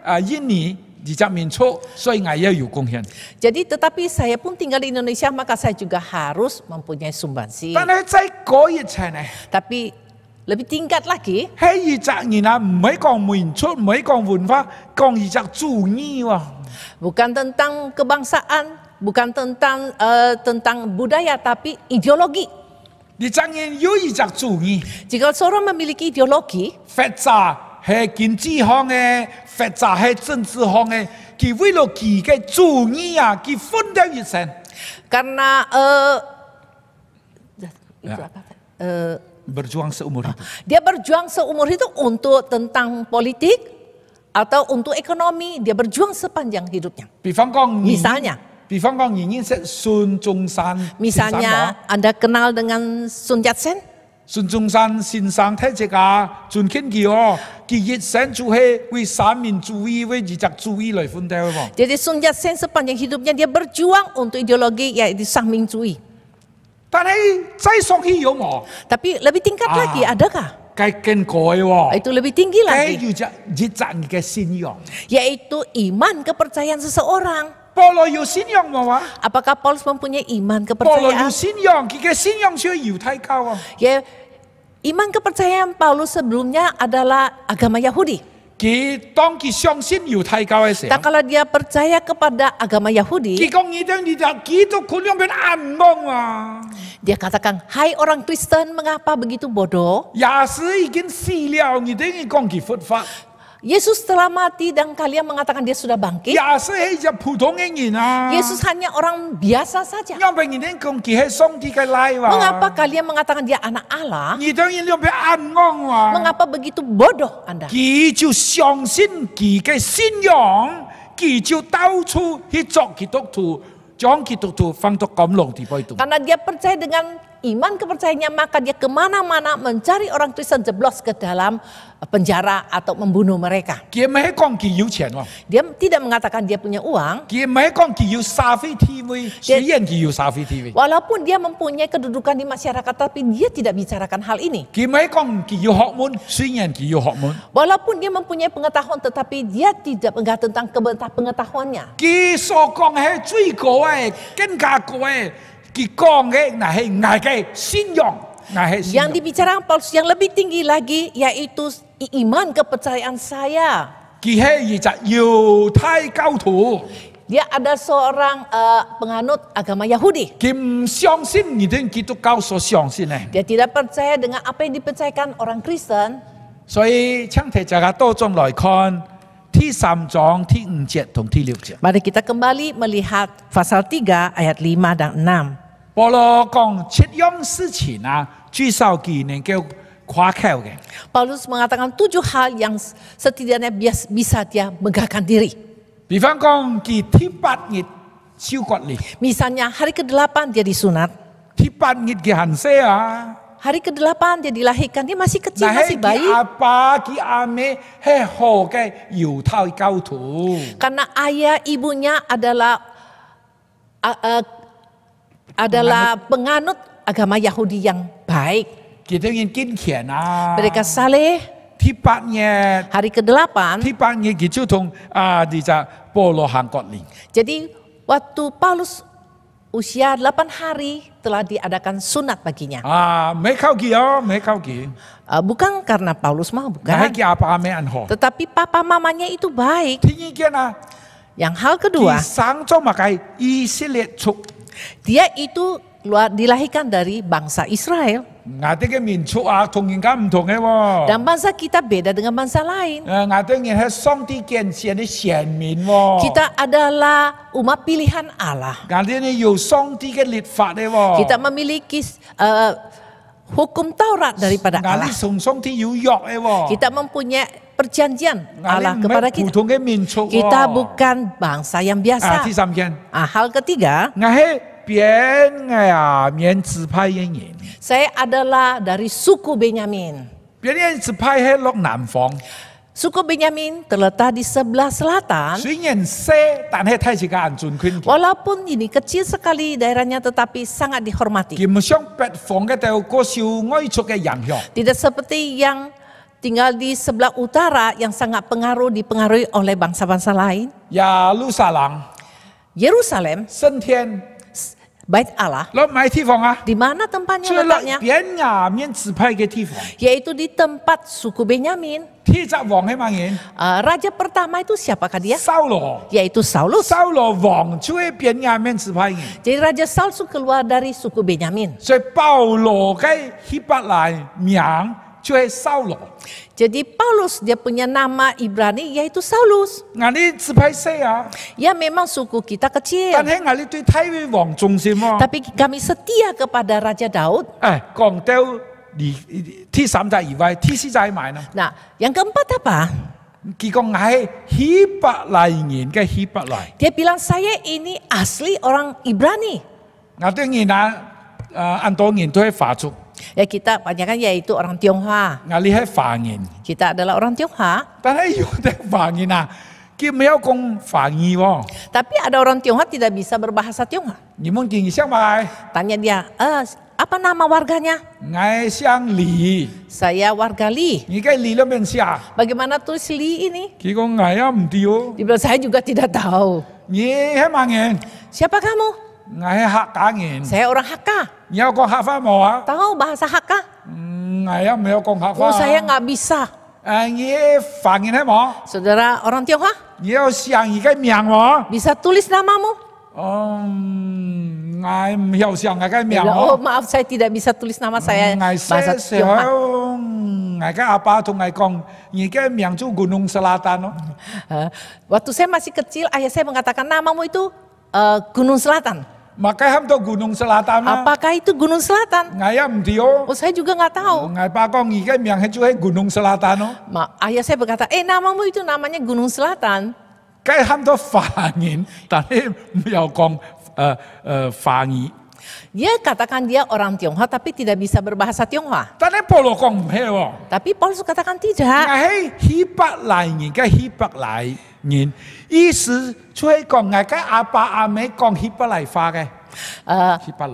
愛印尼二十民族，所以我也有貢獻。 Jadi tetapi saya pun tinggal di Indonesia, maka saya juga harus mempunyai sumbangsi. 但係再過一層呢， Tapi lebih tingkat lagi, 係二十年啊，唔係講民族，唔係講文化，講二十主義喎。 bukan tentang kebangsaan, bukan tentang budaya, tapi ideologi. 二十年有二十主義， Jika seorang memiliki ideologi, 發展係經濟行嘅，發展係政治行嘅，佢為了佢嘅主義啊，佢分掉一層。 karena itu Ya. apa? Berjuang seumur hidup. Dia berjuang seumur hidup untuk tentang politik atau untuk ekonomi, dia berjuang sepanjang hidupnya. 比方講， Misalnya, 比方講，你認識孫中山先生冇？ misalnya Anda kenal dengan Sun Yat-sen? 孫中山先生睇隻架盡傾佢哦，佢一生就係為三民主義、為二十主義嚟奮鬥喎。 Jadi Sun Yat-sen sepanjang hidupnya dia berjuang untuk ideologi yaitu Sangminjui. 但係再上去有冇？ Tapi lebih tingkat lagi, adakah? 佢更改喎， Itu lebih tinggi 佢 lagi, 要隻一陣嘅信仰。 yaitu iman kepercayaan seseorang. 保羅有信仰冇啊？ Apakah Paulus mempunyai iman 保羅有 kepercayaan? 信仰，佢嘅信仰需要猶太教啊。 Ya, iman kepercayaan Paulus sebelumnya adalah agama Yahudi. 佢當佢相信猶太教嘅時 Dan 候， kalau dia percaya kepada agama 佢 Yahudi, 講你哋你就基督徒兩邊眼光啊！ dia katakan, hai orang Kristen, mengapa begitu bodoh? 也是已經死了，你哋講佢佛法。Yesus telah mati dan kalian mengatakan dia sudah bangkit. 也是一只普通的人啊。 Yesus hanya orang biasa saja. 因為你哋講佢係上帝嘅來話， Mengapa kalian mengatakan dia anak Allah? 你當然要俾安安話， Mengapa begitu bodoh Anda? 佢就相信佢嘅信仰，佢就到處去作基督徒，將基督徒放到監籠地度。 Karena dia percaya dengan iman kepercayaannya, maka dia kemana-mana mencari orang Kristen jeblos ke dalam penjara atau membunuh mereka. 佢唔係講佢有錢喎， Dia tidak mengatakan dia punya uang, 佢唔係講佢有沙飛 TV， 雖然佢有沙飛 TV， walaupun dia mempunyai kedudukan di masyarakat, tapi dia tidak bicarakan hal ini. 佢唔係講佢有學問，雖然佢有學問， Walaupun dia mempunyai pengetahuan, tetapi dia tidak mengerti tentang pengetahuannya. 佢所講係最高嘅，更加高嘅，佢講嘅嗱係我嘅信仰，我係信 Yang 仰。 dibicarakan Paulus yang lebih tinggi lagi yaitu iman kepercayaan saya. 佢係一隻猶太教徒， Dia ada seorang penganut agama Yahudi. 佢唔相信你哋基督教所相信嘅， Dia tidak percaya dengan apa yang dipercayakan orang Kristen. 所以請大家多種來看第3章第5節同第6節。 Mari kita kembali melihat pasal 3 ayat 5 dan 6. 保羅講7樣事情啊，最少佢能夠誇口嘅。 Paulus mengatakan 7 hal yang setidaknya bisa dia megahkan diri. 比方講佢第8日收割禮， Misalnya hari ke-8 dia disunat. 第8日嘅行死啊， Hari ke-8 dia dilahirkan, dia masih kecil, 但係 masih 佢 bayi. 阿爸佢阿妹係好嘅猶太教徒。 Karena ayah ibunya adalah penganut agama Yahudi yang baik. 佢當然堅強啊！ Mereka saleh. 第8日。 Hari ke-8. 第8日佢就同呢隻保羅行割禮。 Jadi waktu Paulus usia 8 hari telah diadakan sunat baginya. 唔係靠佢哦，唔係靠佢， Bukan karena Paulus mau, 但係 bukan. 佢阿爸阿妹很好。 Tetapi papa mamanya itu baik. 第二件啊， Yang hal 佢 kedua, 生咗物嘅以色列族， dia itu dilahirkan dari bangsa Israel. 我哋嘅民族啊，同人家唔同嘅喎。 Dan bangsa kita beda dengan bangsa lain. 我哋人係上帝揀選嘅選民喎。 Kita adalah umat pilihan Allah. 我哋呢有上帝嘅律法嘅喎。 Kita memiliki hukum Taurat daripada 我 Allah. 哋同上帝有約嘅喎。 Kita mempunyai perjanjian 我哋 Allah 唔 kepada 係普 kita. 通嘅民族喎。 Kita bukan bangsa yang 第 biasa. 3件， Hal ketiga, 我係邊嘅免支派嘅人。 saya adalah dari suku Benyamin. 邊啲支派喺落南方， Suku Benyamin terletak di sebelah selatan. 雖然細，但係睇住個安全圈。 Walaupun ini kecil sekali daerahnya, tetapi sangat dihormati. 佢唔像北方嘅就個小外族嘅影響。 Tidak seperti yang tinggal di sebelah utara yang sangat dipengaruhi oleh bangsa-bangsa lain. 耶路撒冷、 Yerusalem, 聖天， Bait Allah, 落買地方啊， di mana tempatnya 最落 letaknya? 邊呀面支派嘅地方。 Yaitu di tempat suku Benyamin. 天則王係乜人？ Raja pertama itu siapakah dia? 掃羅， Yaitu Saulus. 掃羅王就係邊呀面支派人。 Jadi Raja Saulus keluar dari suku Benyamin. 所以保羅嘅希伯來名就係掃羅。 Jadi Paulus dia punya nama Ibrani yaitu Saulus. 我哋支派細啊， Ya memang suku kita 但 kecil. 係我哋對大衛王忠心喎。 Tapi kami setia kepada Raja Daud. 講到第3節以外，第4節買啦。 Nah, yang keempat apa? 佢講我係希伯來人嘅希伯來。 Dia bilang saya ini asli orang Ibrani. 我當然啦，很多人都係華族， Ya kita kebanyakan yaitu orang Tionghoa. 我哋係華人， Kita adalah orang Tionghoa. 但係有啲華人啊，佢沒有講華語喎。 Tapi ada orang Tionghoa tidak bisa berbahasa Tionghoa. 你們見相買， Tanya dia, apa nama warganya? 我姓李， Saya warga Li. 而家李裏面寫， Bagaimana tulis Li ini? 佢講我也唔知喎。 Dia bilang saya juga tidak tahu. 你係乜人？ Siapa kamu? 我係客家人。 Saya orang Hakka. 你有講客家冇啊？ Tahu bahasa Hakka? 我也沒有講客家。 Oh, saya nggak bisa. 你華人係冇？ Saudara orang Tionghoa, 你有姓而家名冇？ bisa tulis namamu? 我唔曉姓我嘅名 Dia bilang, oh 喎。 maaf saya tidak bisa tulis nama saya 我 bahasa 寫 Tionghoa. 上我 ngài cái apa thong ngài kong, ngài cái miang tu Gunung Selatan no. Waktu saya masih kecil, ayah saya mengatakan namamu itu Gunung Selatan. Maka ham tu Gunung Selatan no. Apakah itu Gunung Selatan? Ngài am dio. Oh, saya juga nggak tahu. Ngài pa kong ngài cái miang itu Gunung Selatan no. Ayah saya berkata, namamu itu namanya Gunung Selatan. Cái ham tu Phà Nghiện, tapi miao kong Phà Nghi. Dia katakan dia orang Tionghoa tapi tidak bisa berbahasa Tionghoa. Tapi Paulo kong heo. Tapi Paulus katakan tidak. Ngài Hipak lai ngin, cái Hipak lai ngin, ý思就是講ngài cái apa ame kong Hipak lai pha cái.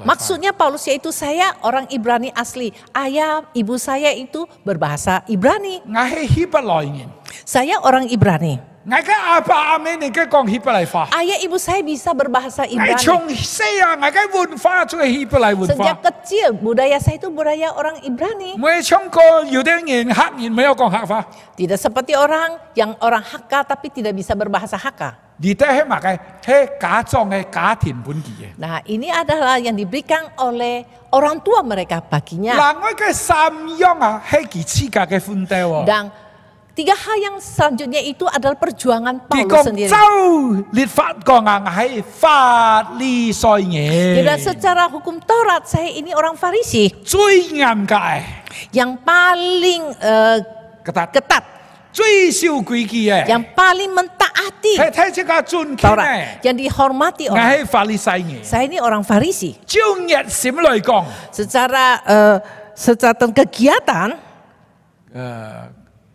Maksudnya Paulus yaitu saya orang Ibrani asli. Ayah, ibu saya itu berbahasa Ibrani. Ngài Hipak lai ngin. Saya orang Ibrani. Ngài cái apa ame ni cái kong Hipak lai pha. Ayah ibu saya bisa berbahasa Ngài Ibrani. 從細ngài cái文化就是Hipak lai文 Sejak 化。 kecil budaya saya itu budaya orang Ibrani. 每唱歌有啲人黑人沒有講黑話， Tidak seperti orang yang orang Hakka tapi tidak bisa berbahasa Hakka. 而且係乜嘅？係假裝嘅家庭本地嘅。 Nah, ini adalah yang diberikan oleh orang tua mereka baginya. 嗱，我嘅三樣啊，係佢自家嘅奮鬥喎。 Dan tiga hal yang selanjutnya itu adalah perjuangan 佢 Paulus 講 sendiri. 周律法講啊，係法利賽 Dan 人， secara hukum Taurat saya ini orang Farisi 最嚴格嘅， yang paling 覺得 ketat, 最守規矩嘅， yang paling mentaati 係睇這個尊敬 Taurat, 嘅， yang dihormati 我 orang. 係法利賽人。 Saya ini orang Farisi. 照熱心來講， Secara kegiatan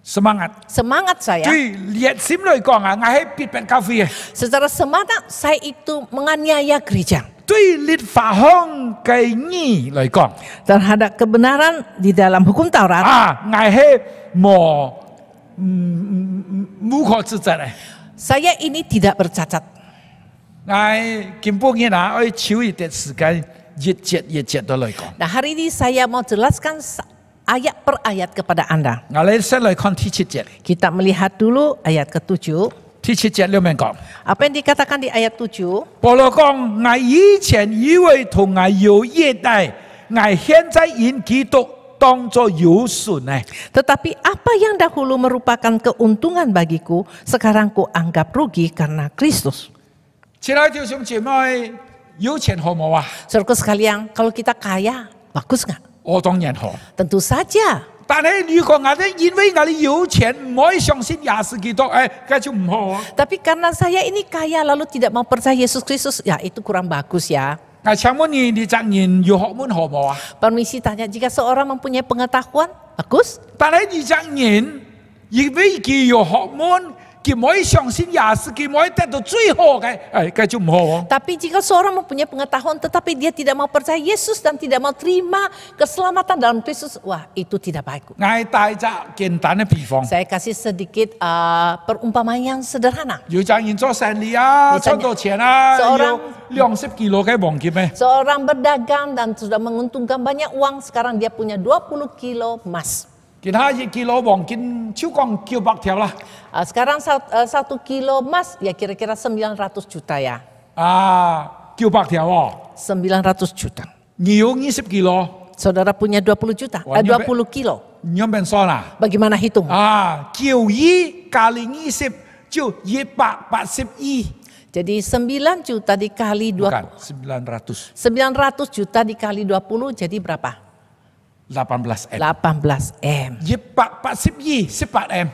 semangat saya, 對熱心來講啊，我係必不咖啡嘅。 secara semangat saya itu menganiaya gereja 對律法行嘅義來講， terhadap kebenaran di dalam hukum Taurat. 我係無可指責嘅。 Saya ini tidak bercacat. 我根本嘅嗱，我抽一啲時間一節都來講。 Nah, hari ini saya mau jelaskan ayat per ayat kepada Anda. 我哋先來看第七節， Kita melihat dulu ayat ke-7. 第七節裏面講， Apa yang dikatakan di ayat 7? 保羅講：我以前以為同我有約的，我現在因基督當作有損呢。 Tetapi apa yang dahulu merupakan keuntungan bagiku, sekarang ku anggap rugi karena Kristus. 親愛的弟兄姐妹，有錢好冇啊？ Saudaraku sekalian, kalau kita kaya, bagus nggak? 我當然好。 Tentu saja. 但係如果我哋因為我哋有錢唔可以相信耶穌基督，咁就唔好啊！ Tapi karena saya ini kaya lalu tidak mau percaya Yesus Kristus, ya itu kurang bagus ya. 我請問你責任有學問好冇啊？ Permisi tanya, jika seorang mempunyai pengetahuan, bagus. 但係你責任因為佢有學問，佢唔可以相信耶穌，佢唔可以得到最好嘅，咁就唔好啊！ Tapi jika seorang mempunyai pengetahuan tetapi dia tidak mau percaya Yesus dan tidak mau terima keselamatan dalam Kristus, wah itu tidak baik. 我帶隻簡單嘅比方， Saya kasih sedikit perumpamaan yang sederhana. 有責任做生意啊， Misalnya, 賺到錢啊， seorang- 有20 kilo 嘅黃金咩？ Seorang berdagang dan sudah menguntungkan banyak uang, sekarang dia punya 20 kilo emas. 其他1 kilo 黃金超過900條啦， Sekarang 1 kilo emas ya kira-kira 900 juta ya. 900條喎， 900 juta. 你有20 kilo， Saudara punya 20 juta, Wah, 20 kilo. 你有冇算啊？ Bagaimana hitung? 9加20就180億， Jadi 9 juta dikali 20. bukan 900 900 juta dikali 20 jadi berapa? 18 M， 18 M. 180億18 M，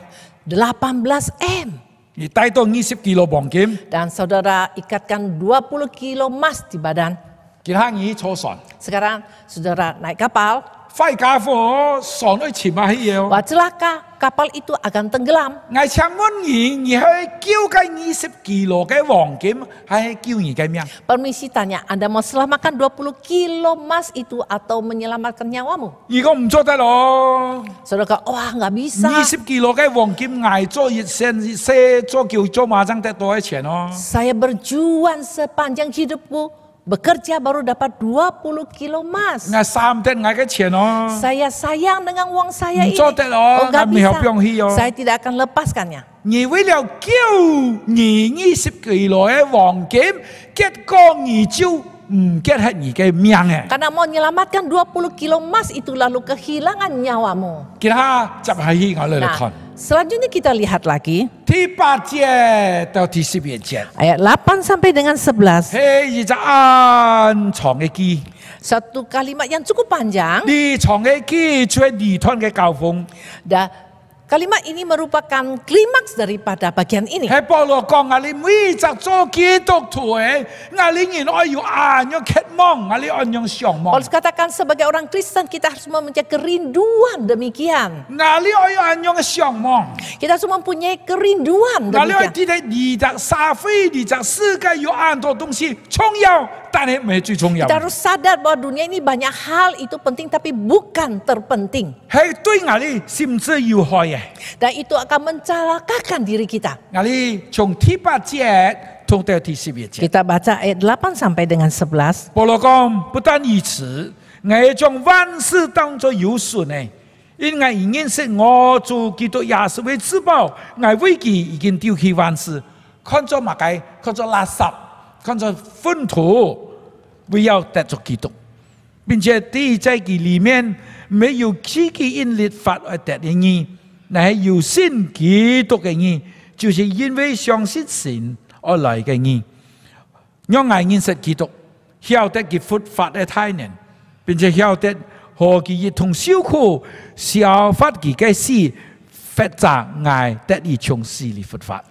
18 M. 你帶到20 kilo 黃金， Dan saudara ikatkan 20 kilo emas di badan. 其他你坐船， Sekarang saudara naik kapal. 快家伙船去潛下去嘢。 Wah celaka, kapal itu akan tenggelam. 我請問你係叫緊20 kilo 嘅黃金，係叫你嘅命？ Permisi tanya, Anda mau selamatkan 20 kilo emas itu atau menyelamatkan nyawamu? 如果唔做得咯， Saudara kata, wah nggak bisa. 20 kilo 嘅黃金捱做一生做叫做馬上得多嘅錢咯。 Saya berjuang sepanjang hidupku, bekerja baru dapat 20 kilo emas. 我3天捱嘅錢咯。 Saya sayang dengan uang saya ini. Betul, loh. Nggak Kami help yang bisa. hiyo. Saya tidak akan lepaskannya. 你為了叫你20 kilo 嘅黃金，結果你就唔記係你嘅命嘅。 Karena mau menyelamatkan 20 kilo emas itu lalu kehilangan nyawamu. 其他就係我哋嚟看。 Selanjutnya kita lihat lagi 第8節到第11節， ayat 8 sampai dengan 11. 係一隻暗藏嘅記， Satu kalimat yang cukup panjang 呢藏嘅記就係離團嘅教風。 dan kalimat ini merupakan klimaks daripada bagian ini. 係保羅講我哋每隻做基督徒嘅，我哋應該要按樣渴望，我哋按樣想望， Paulus katakan sebagai orang Kristen kita harus mempunyai kerinduan demikian. 我哋要按樣嘅想望， Kita harus mempunyai kerinduan 我哋要 demikian. 睇睇呢隻社會、呢隻世界有很多東西重要，但係唔係最重要。 Kita harus sadar bahwa dunia ini banyak hal itu penting tapi bukan terpenting. 係對我哋甚至有害嘅。 Dan itu akan mencelakakan diri kita. 我哋從第8節到第11節。 Kita baca ayat 8 sampai dengan 11. 保羅講不但如此，我將萬事當作有損嘅，因我已認識我主基督也是為至寶，我為佢已經丟棄萬事，看作乜嘢？看作垃圾，看作糞土，為要得着基督，並且第在佢裡面沒有自己因律法而得的義，乃係有信基督嘅義，就是因為相信神而來嘅義。讓我認識基督，曉得佢復活嘅大能，並且曉得何佢一同受苦，效法佢嘅死，發展我得以從死裏復活。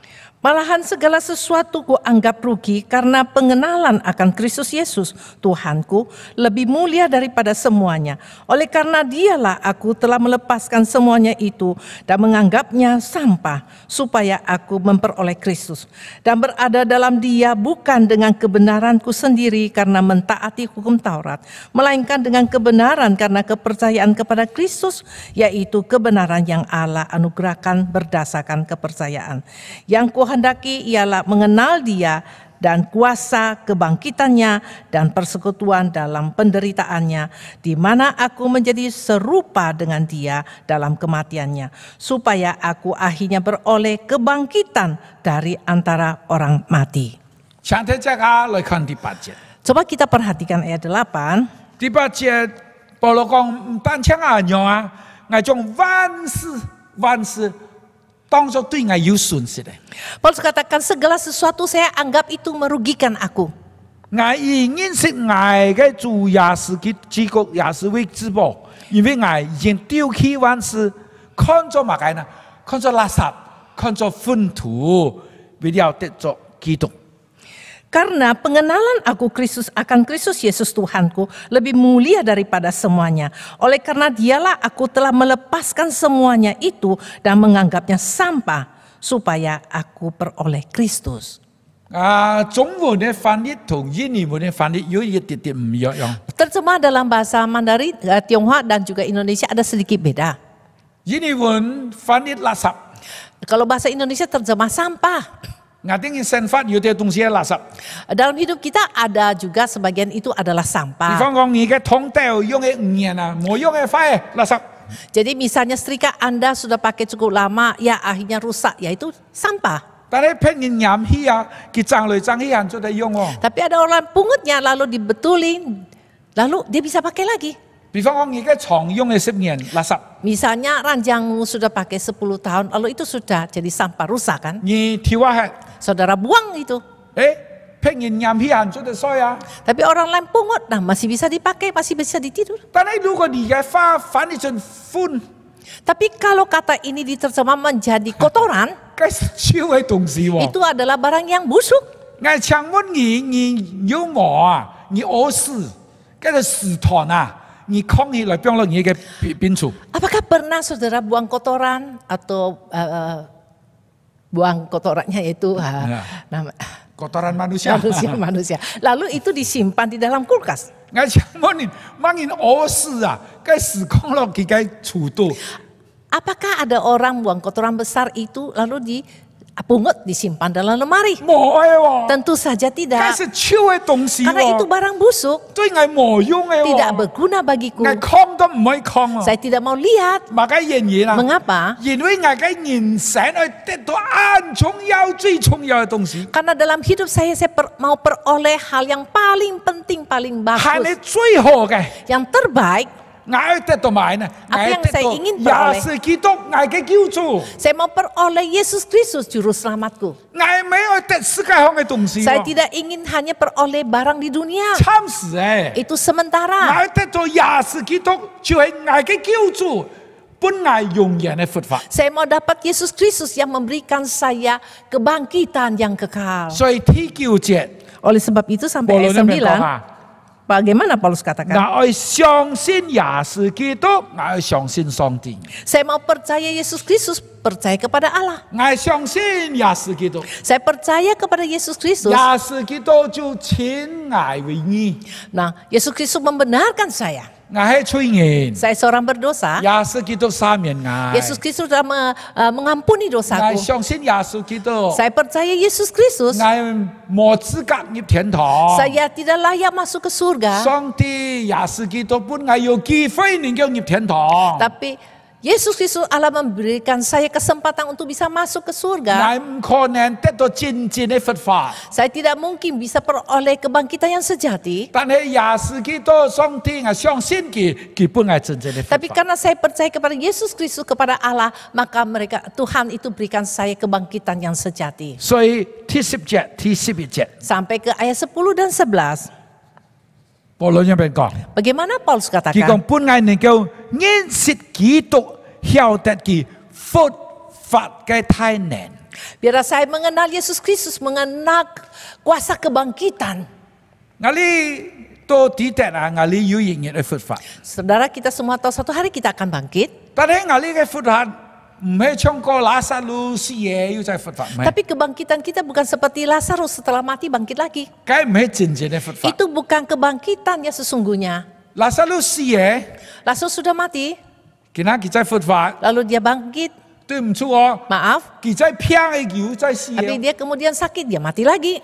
Malahan segala sesuatu ku anggap rugi karena pengenalan akan Kristus Yesus Tuhanku lebih mulia daripada semuanya. Oleh karena dialah aku telah melepaskan semuanya itu dan menganggapnya sampah supaya aku memperoleh Kristus. Dan berada dalam dia bukan dengan kebenaranku sendiri karena mentaati hukum Taurat. Melainkan dengan kebenaran karena kepercayaan kepada Kristus, yaitu kebenaran yang Allah anugerahkan berdasarkan kepercayaan. Yang hendaki ialah mengenal dia dan kuasa kebangkitannya dan persekutuan dalam penderitaannya, di mana aku menjadi serupa dengan dia dalam kematiannya, supaya aku akhirnya beroleh kebangkitan dari antara orang mati. Coba kita perhatikan ayat 8. 第8節，保羅講唔單止我樣啊，我將萬事當作對我有損失的。 Paulus katakan segala sesuatu saya anggap itu merugikan aku. 我已認識我嘅主也是基督，也是為至寶，因為我已經丟棄萬事，看作乜嘢呢？看作垃圾，看作糞土，為了得着基督。 Karena pengenalan aku Kristus akan Kristus Yesus Tuhanku lebih mulia daripada semuanya. Oleh karena dialah aku telah melepaskan semuanya itu dan menganggapnya sampah supaya aku peroleh Kristus. 中文嘅翻譯同印尼文嘅翻譯有一點點唔一樣。 Terjemah dalam bahasa Mandarin, Tionghoa dan juga Indonesia ada sedikit beda. 印尼文翻譯垃圾， Kalau bahasa Indonesia terjemah sampah. 我哋嘅生活有啲東西係垃圾。 Dalam hidup kita ada juga sebagian itu adalah 比 sampah. 方講，你嘅桶掉用嘅5年啊，冇用嘅快垃圾。 Jadi misalnya setrika Anda sudah pakai cukup lama, ya akhirnya rusak, yaitu sampah. 但係騙人飲氣啊，佢爭來爭去人就得用哦。 Tapi ada orang pungutnya lalu dibetulin, lalu dia bisa pakai lagi. 比方講，你嘅床用嘅10年垃圾， Misalnya ranjangmu sudah pakai 10 tahun, lalu itu sudah jadi sampah rusak kan? 你跳下去， Saudara buang itu. 騙人飲氣人就得衰啊。 Tapi orang lain pungut, nah masih bisa dipakai, masih bisa ditidur. 但係如果你嘅花反譯成糞， Tapi kalau kata ini diterjemah menjadi kotoran, 該是超嘅東西喎。 itu adalah barang yang busuk. 我請問你有我啊，你屙屎，嗰個屎團啊，你扛起來放落你嘅邊處。 Apakah pernah saudara buang kotoran atau buang kotorannya yaitu nama Kotoran manusia. manusia. Lalu itu disimpan di dalam kulkas. 我請問你，萬一屙屎啊，該屎扛落佢嘅處度， Apakah ada orang buang kotoran besar itu lalu pungut disimpan dalam lemari? 冇嘅喎， Tentu saja 梗 tidak. 係超嘅東西 Karena itu 喎， barang busuk, 對我冇用嘅 tidak 喎， berguna bagiku. 我看都唔可以看喎， Saya tidak mau lihat. 嘛嘅原因啦， Mengapa? 因為我嘅人生去得到很重要、最重要嘅東西， Karena dalam hidup saya mau peroleh hal yang paling penting, paling 係你 bagus, 最好嘅。 yang terbaik. 我要得到埋呢，我 Apa 要 yang 得 saya 到 ingin 耶 peroleh? 穌基督，我嘅救主， Saya mau peroleh Yesus Kristus juru selamatku. 我沒有得世界上嘅東西 Saya 喎， tidak ingin hanya peroleh barang di dunia. 暫時嘅。 Itu 我 sementara. 要得到耶穌基督，就係我嘅救主，本我永遠嘅復活。 Saya mau dapat Yesus Kristus yang memberikan saya kebangkitan yang kekal. 所以第九節， Oleh sebab itu 保 sampai 羅 ayat 呢邊講 9, 啊， bagaimana Paulus katakan? 我要相信耶穌基督，我要相信上帝， Saya mau percaya Yesus Kristus, percaya kepada Allah. 我要相信耶穌基督， Saya percaya kepada Yesus Kristus. 耶穌基督就稱我為義， Nah, Yesus Kristus membenarkan saya. 我係罪人， Saya seorang berdosa. 耶穌基督赦免我， Yesus Kristus sudah mengampuni 我 dosaku. 相信耶穌基督。 Saya percaya Yesus Kristus. 我冇資格入天堂。 Saya tidak layak masuk ke surga. 上帝耶穌基督本我有機會能夠入天堂。 Tapi Yesus Kristus Allah memberikan saya kesempatan untuk bisa masuk ke 我 surga. 唔可能得到真正嘅佛法， Saya tidak mungkin bisa peroleh kebangkitan yang sejati. 但係耶穌基督上帝我相信佢本係真正嘅佛 Tapi 法。 karena saya percaya kepada Yesus Kristus, kepada Allah, maka Tuhan itu berikan saya kebangkitan yang sejati. 所以第10節、第11節， Sampai ke ayat 10 dan 11. 保羅入邊講， Bagaimana Paulus 佢 katakan? 講本我能夠認識基督，曉得佢佛法嘅太難。 Biar saya mengenal Yesus Kristus, mengenal kuasa kebangkitan. 我哋都記得啊，我哋有營業嘅佛法， Saudara, kita semua tahu satu hari kita akan bangkit. 但係我哋嘅佛法唔係唱歌拉撒路死嘢要在佛法，唔係， Tapi kebangkitan kita bukan seperti Lazarus setelah mati bangkit lagi. 梗係唔係真正嘅佛法。 Itu bukan kebangkitan yang sesungguhnya. 拉撒路死嘢， Lazarus sudah mati, 見下佢在佛法， lalu dia bangkit. 對唔住我， Maaf, 佢在騙嘅牛在死 tapi 嘢， dia kemudian sakit, dia mati lagi.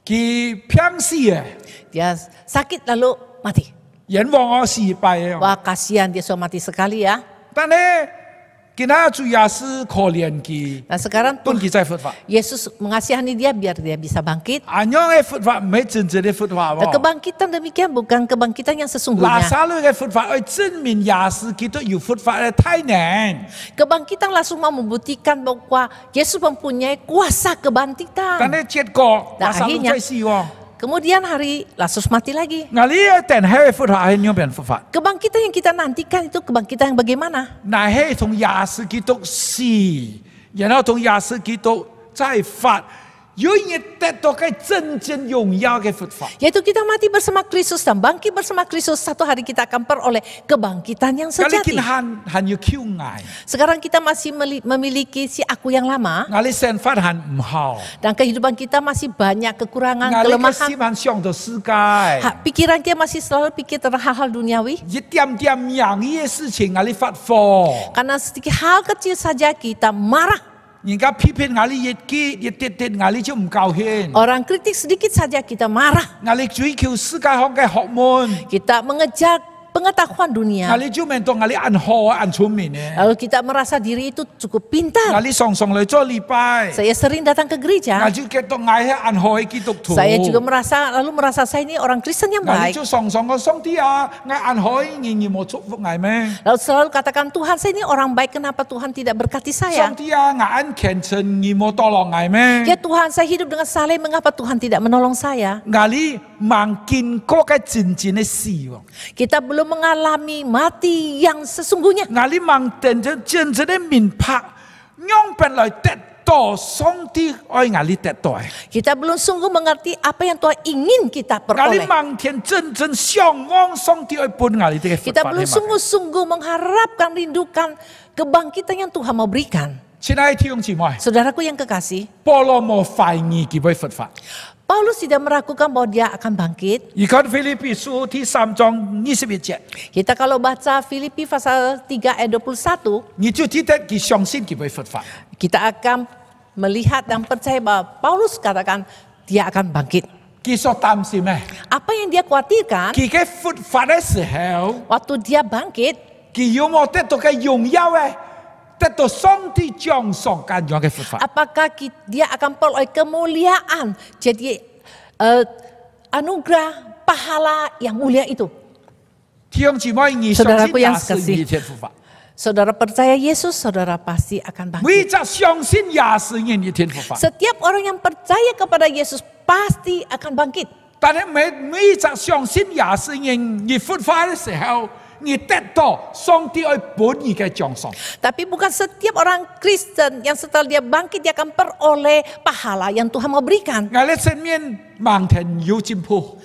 佢騙死嘅， Dia sakit lalu mati. 人往我死敗嘅。 Wah, kasihan dia sudah mati sekali ya. 但係見下主耶穌可憐佢， Nah sekarang 本佢在佛法， Yesus mengasihani dia biar dia bisa bangkit. 安樣嘅佛法唔係真正嘅佛法 Nah, 喎。 kebangkitan demikian bukan kebangkitan yang 拉 sesungguhnya. 撒路嘅佛法去證明耶穌基督有佛法嘅太難， Kebangkitan langsung mau membuktikan bahwa Yesus mempunyai kuasa 但 kebangkitan. 係結果 Nah, 拉撒路 akhirnya 在死喎。 Kemudian hari Lazarus mati lagi. 我呢一定係佛法係樣樣佛法， Kebangkitan yang kita nantikan itu kebangkitan yang bagaimana? 乃係同耶穌基督死，然後同耶穌基督再發，有人得到嘅真正榮耀嘅佛法。 Yaitu kita mati bersama Kristus dan bangkit bersama Kristus. Satu hari kita akan peroleh kebangkitan yang 我哋 sejati. 見限要求愛， Sekarang kita masih memiliki si aku yang lama. 我哋想法限唔好， Dan kehidupan kita masih banyak 我 kekurangan, 哋嘅 kelemahan. 希望上到世界， Pikiran kita masih selalu pikir tentang hal-hal duniawi. 一點點容易嘅事情我哋發火， Karena sedikit hal kecil saja kita marah. 人家批評我哋一啲啲，我哋就唔高興。 Orang kritik sedikit saja kita marah. 我哋追求世界上嘅學問， Kita mengejar pengetahuan 我 dunia. 哋就明當我哋按好按聰明嘅， Lalu kita merasa diri itu cukup 我 pintar. 哋常常嚟做禮拜， Saya sering datang ke 我 gereja. 就覺得我係按好嘅基督徒。 Saya juga merasa saya ini orang Kristen yang 我哋 baik. 就常常講上帝啊，我按好嘅仍然冇祝福我咩？ Lalu selalu katakan Tuhan saya ini orang baik. Kenapa Tuhan tidak berkati 上 saya? 帝啊，我按虔誠而冇墮落我咩？ Ya Tuhan saya hidup dengan saleh. Mengapa Tuhan tidak menolong saya? 我哋望見過嘅真正嘅事喎， Kita belum mengalami mati yang sesungguhnya. 我哋望見真正嘅明白，讓本來得到上帝愛我哋得到嘅。 Kita belum sungguh mengerti apa yang Tuhan ingin kita 我 peroleh. 哋望見真正向往上帝愛本我哋嘅佛 Kita 法 belum sungguh-sungguh mengharapkan, rindukan kebangkitan yang Tuhan mau berikan. 親愛的弟兄姊妹， Saudaraku yang kekasih, 保羅冇懷疑佢嘅佛法。 Paulus tidak meragukan bahwa dia akan bangkit. 而家腓立比書第3章21節， Kita kalau baca Filipi pasal 3 ayat 21, 你就記得佢相信佢嘅佛法。 kita akan melihat dan percaya bahwa Paulus katakan dia akan bangkit. 佢所擔心咩？ Apa yang dia khawatirkan 佢嘅復活嘅時候， waktu dia bangkit, 佢有冇得到嘅榮耀咧？得到上帝獎賞咁樣嘅復活。 apakah dia akan peroleh kemuliaan, jadi anugerah pahala yang mulia itu. 弟兄姊妹，你相 Saudaraku 信 yang 也是 sekasih. 一天復活。 Saudara percaya Yesus, saudara pasti akan bangkit. 每隻相信也是一天復活。 Setiap orang yang percaya kepada Yesus pasti akan bangkit. 但係每隻相信也是你復活嘅時候，你得到上帝愛本意嘅獎賞。 Tapi bukan setiap orang Kristen yang setelah dia bangkit dia akan peroleh pahala yang Tuhan mau berikan. 我哋生命滿天有進步，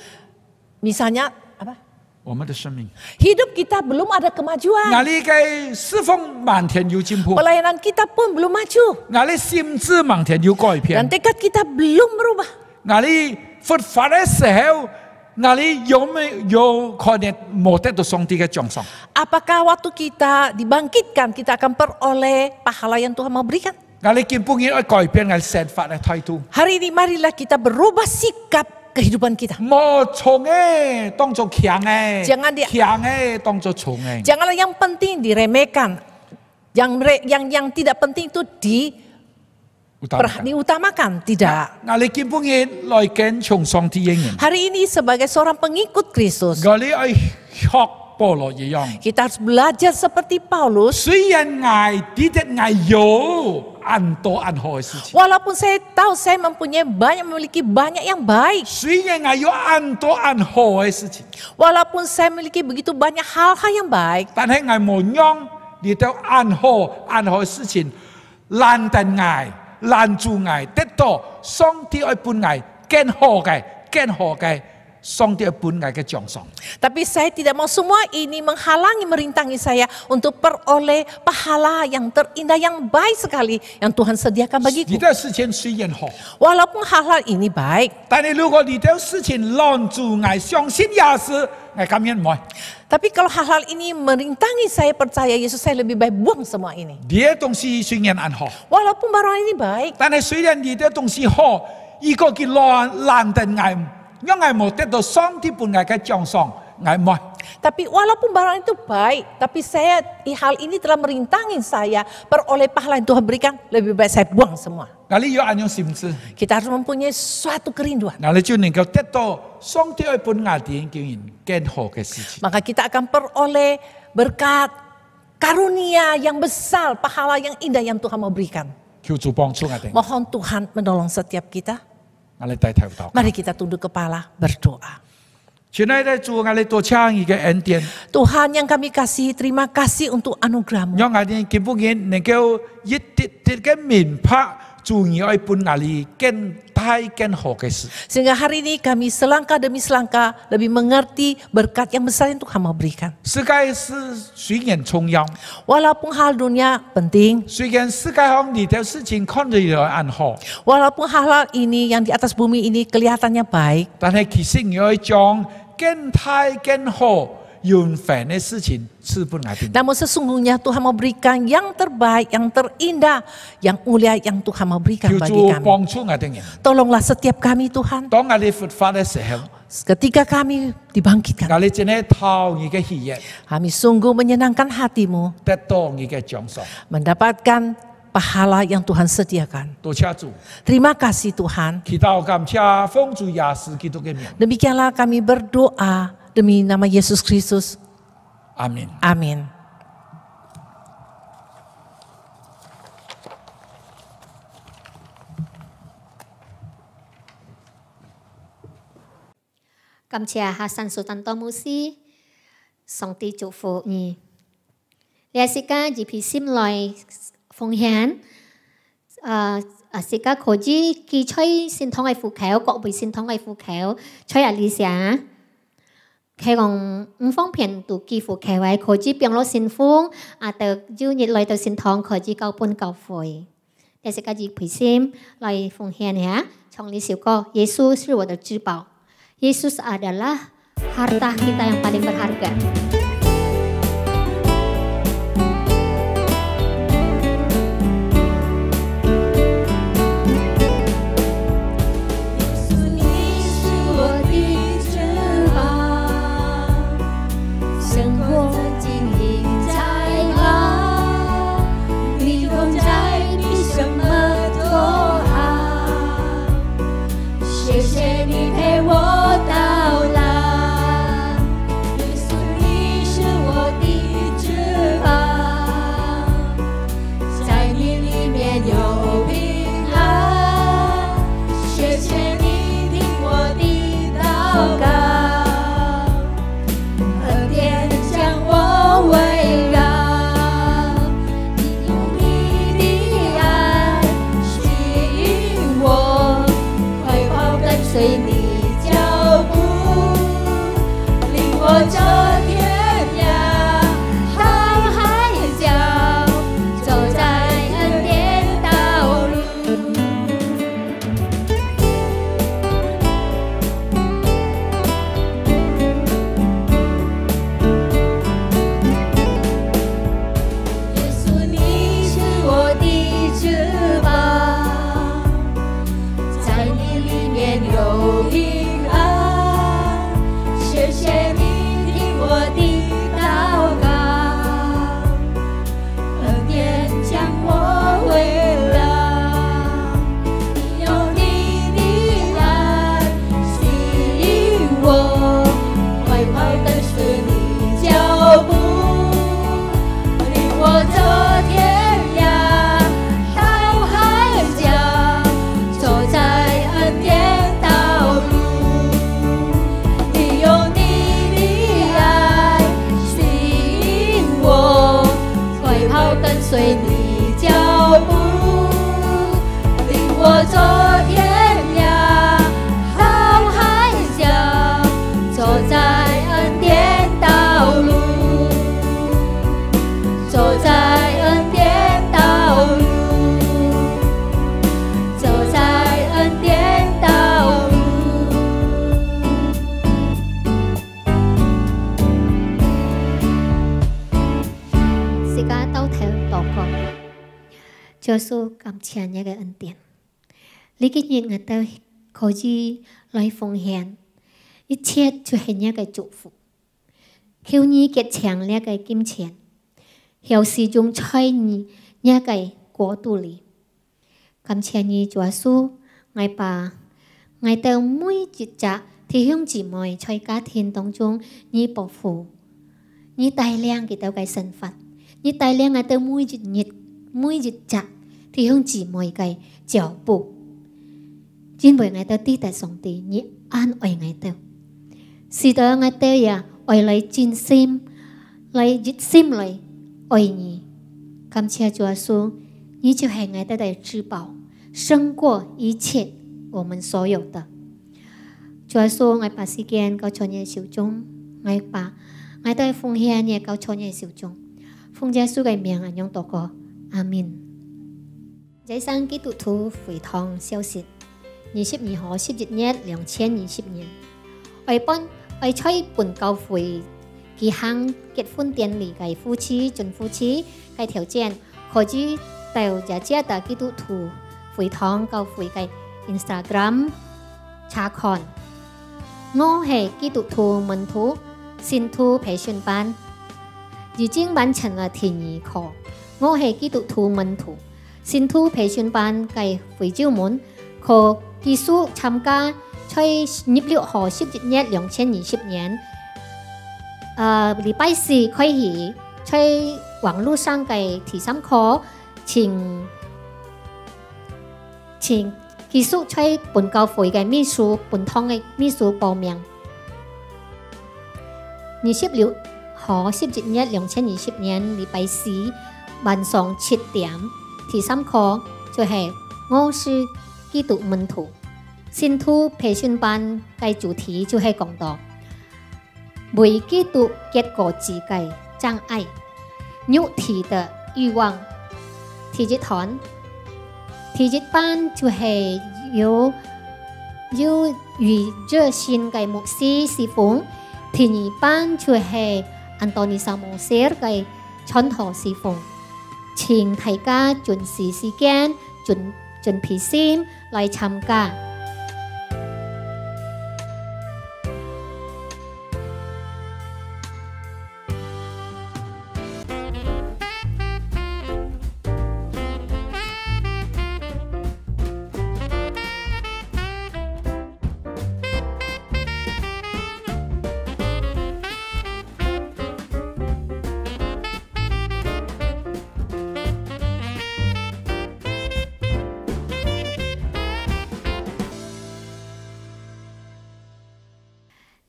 Misalnya apa? 我們的生命， Hidup kita belum ada 我 kemajuan. 哋嘅侍奉滿天有進步， Pelayanan kita pun belum maju. 我哋心智滿天有改 Dan 變， tekad kita belum berubah. 我哋復活嘅時候，我哋有可能冇得到上帝嘅獎賞。 Apakah waktu kita dibangkitkan kita akan peroleh pahala yang Tuhan mau berikan? 我哋見本應愛改變我哋生活嘅態度， Hari ini marilah kita berubah sikap kehidupan kita. 冇從嘅當作強嘅， Jangan dia- 強嘅當作從嘅。 Janganlah yang penting diremehkan. Yang tidak penting itu diutamakan. Tidak. 我哋見本應來跟從上帝應人， Hari ini sebagai seorang pengikut Kristus, 我哋愛學保羅一樣。 kita harus belajar seperti Paulus. 雖然我啲的我有很多很好嘅事情， Walaupun saya tahu saya memiliki banyak yang baik. 雖然我有很多很好嘅事情， Walaupun saya memiliki begitu banyak hal-hal yang baik. 但係我冇讓呢啲很好嘅事情攔得我，攔住我，得到上帝愛本我更好嘅上帝愛本我嘅獎賞。 Tapi saya tidak mau semua ini menghalangi, merintangi saya untuk peroleh pahala yang terindah, yang baik sekali yang Tuhan sediakan 呢 bagiku. 啲事情雖然好， Walaupun hal-hal ini baik, 但係如果呢啲事情攔住我，相信也是我咁樣唔會。 tapi kalau hal-hal ini merintangi saya percaya Yesus, saya lebih baik buang semua ini. 呢啲東西雖然很好。 Walaupun barang ini baik, 但係雖然呢啲東西好，如果佢攔得我，因為冇得到上帝本我嘅獎賞，我唔會。 tapi walaupun barang itu baik, tapi hal ini telah merintangi saya peroleh pahala yang Tuhan berikan, lebih baik saya buang semua. 我哋要按樣心志， Kita harus mempunyai suatu kerinduan. 我哋就能夠得到上帝愛本我哋叫人更好嘅事情。 Maka kita akan peroleh berkat karunia yang besar, pahala yang indah yang Tuhan mau berikan. 求主幫助我哋， Mohon Tuhan menolong setiap kita. 我哋低頭禱告。 Mari kita tunduk kepala berdoa. 親愛的主，我哋多謝你嘅恩典， Tuhan yang kami kasih, terima kasih untuk anugerah-Mu. 讓我哋見本人能夠一啲啲嘅明白主你愛本我哋更大更好嘅事。 Sehingga hari ini kami selangkah demi selangkah lebih mengerti berkat yang besar yang Tuhan mau berikan. 世界是雖然重要， Walaupun hal dunia penting, 雖然世界上呢條事情看起來很好， walaupun hal-hal ini yang di atas bumi ini kelihatannya baik, 但係其實你要將更大更好緣分嘅事情賜本我哋。 namun sesungguhnya Tuhan mau berikan yang terbaik, yang terindah, yang mulia yang Tuhan mau berikan 求 bagi 主 kami. 幫助我哋人。 Tolonglah setiap kami Tuhan, 當我哋復活嘅時候， ketika kami 我 dibangkitkan, 哋真係討你嘅喜悅， kami sungguh menyenangkan hati-Mu, 得到你嘅獎賞。 mendapatkan pahala yang Tuhan sediakan. 多謝主， Terima kasih Tuhan. 祈禱感謝奉主耶穌基督嘅名， Demikianlah kami berdoa demi nama Yesus Kristus. 阿門。 Amin. Cảm謝Hassan Sultan Tomusi, song ti chúc phúc nhỉ. Lẽ sĩ ca dì phí xìm loài phong hiến, sĩ ca khổ dì kỳ chơi xin thông ai phụ khéo, cọ bùi xin thông ai phụ khéo, chơi à lý xá. Khi còn phong phiền tụ kỳ phụ khéo ai khổ dì biếng lô xin phung, tờ dư nhiệt loài tờ xin thông khổ dì cao bún cao phôi. Lẽ sĩ ca dì phí xìm loài phong hiến ya, trong lý xíu co, Yesus 是我的至宝. Yesus adalah harta kita yang paling berharga. 谢谢你陪我到老，耶稣你是我的翅膀，在你里面有平安。谢谢你听我的祷告，恩典将我围绕。随你脚步，领我走天涯航海角，走在恩典道路。耶稣，你是我的翅膀，在你里面有平安。谢谢你听我的祷告，恩典将我围绕。你用你的爱吸引我，快跑跟随你脚步，领我走天涯航海角，走在恩典道路。你用你的爱吸引我，快跑跟随你脚步，领我走天涯航海角，走在恩典道路，走在恩典道路，走在恩典道路。時間到頭禱告，主耶穌感謝你嘅恩典，你今日我哋可以來奉獻，一切就係你嘅祝福。求你結強你嘅金錢，有時用在你嘅國度裏。感謝你主耶穌，我把我哋每一隻弟兄姊妹在家庭當中，你保護，你帶領佢哋嘅生活。你帶領我哋每一隻弟兄姊妹嘅腳步，因為我哋知道上帝你安慰我哋，使到我哋也愛來盡心、來熱心來愛你。感謝主耶穌，你就係我哋嘅至寶，勝過一切我們所有的。主耶穌，我把時間交在你手中，我把我哋奉獻也交在你手中。奉耶穌嘅名嚟用禱告，阿們。這生基督徒會堂消息，22號11月2020年，為吹本教會舉行結婚典禮嘅夫妻、準夫妻嘅條件，可以到這的基督徒會堂教會嘅 Instagram 查看。我係基督徒門徒信徒培訓班。已經完成了第2課，我係基督徒門徒信徒培訓班嘅會招門，可繼續參加在26號11月2020年禮拜四開始在網絡上嘅第3課，請繼續在本教會嘅秘書本堂嘅秘書報名。26號11月2020年禮拜四晚上7點，第3課就係我是基督門徒信徒培訓班嘅主題就係講到為基督結果子嘅障礙、肉體的慾望。第一堂第一班就係有與熱心嘅牧師侍奉，第2班就係安東尼薩牧師嘅傳道侍奉，請大家準時時間、準備心來參加。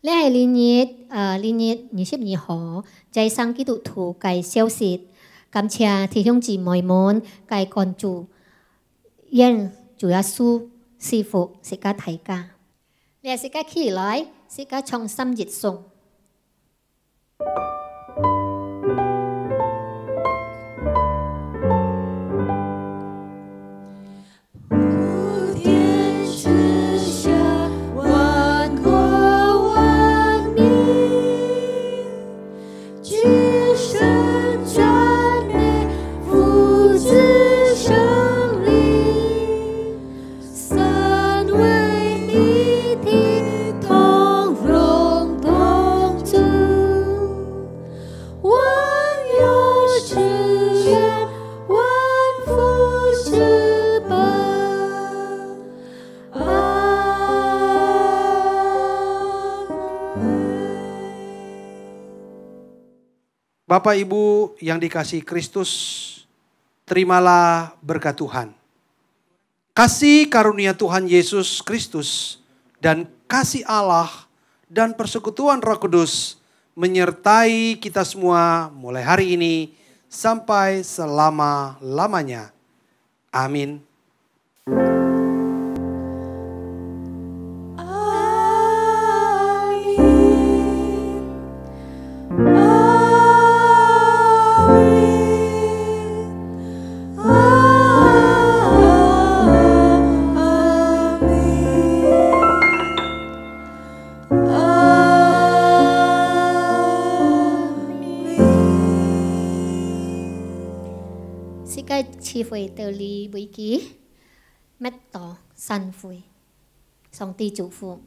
呢係年22號，在生基督徒嘅消息，感謝弟兄姊妹們嘅關注，因主耶穌賜福世界大家。呢世界起來，世界創心熱頌。Bapak Ibu yang dikasihi Kristus, terimalah berkat Tuhan. Kasih karunia Tuhan Yesus Kristus dan kasih Allah dan persekutuan Roh Kudus menyertai kita semua mulai hari ini sampai selama-lamanya. Amin. Chi phơi tờ lý với ký mét tỏ săn phơi song ti chủ phụ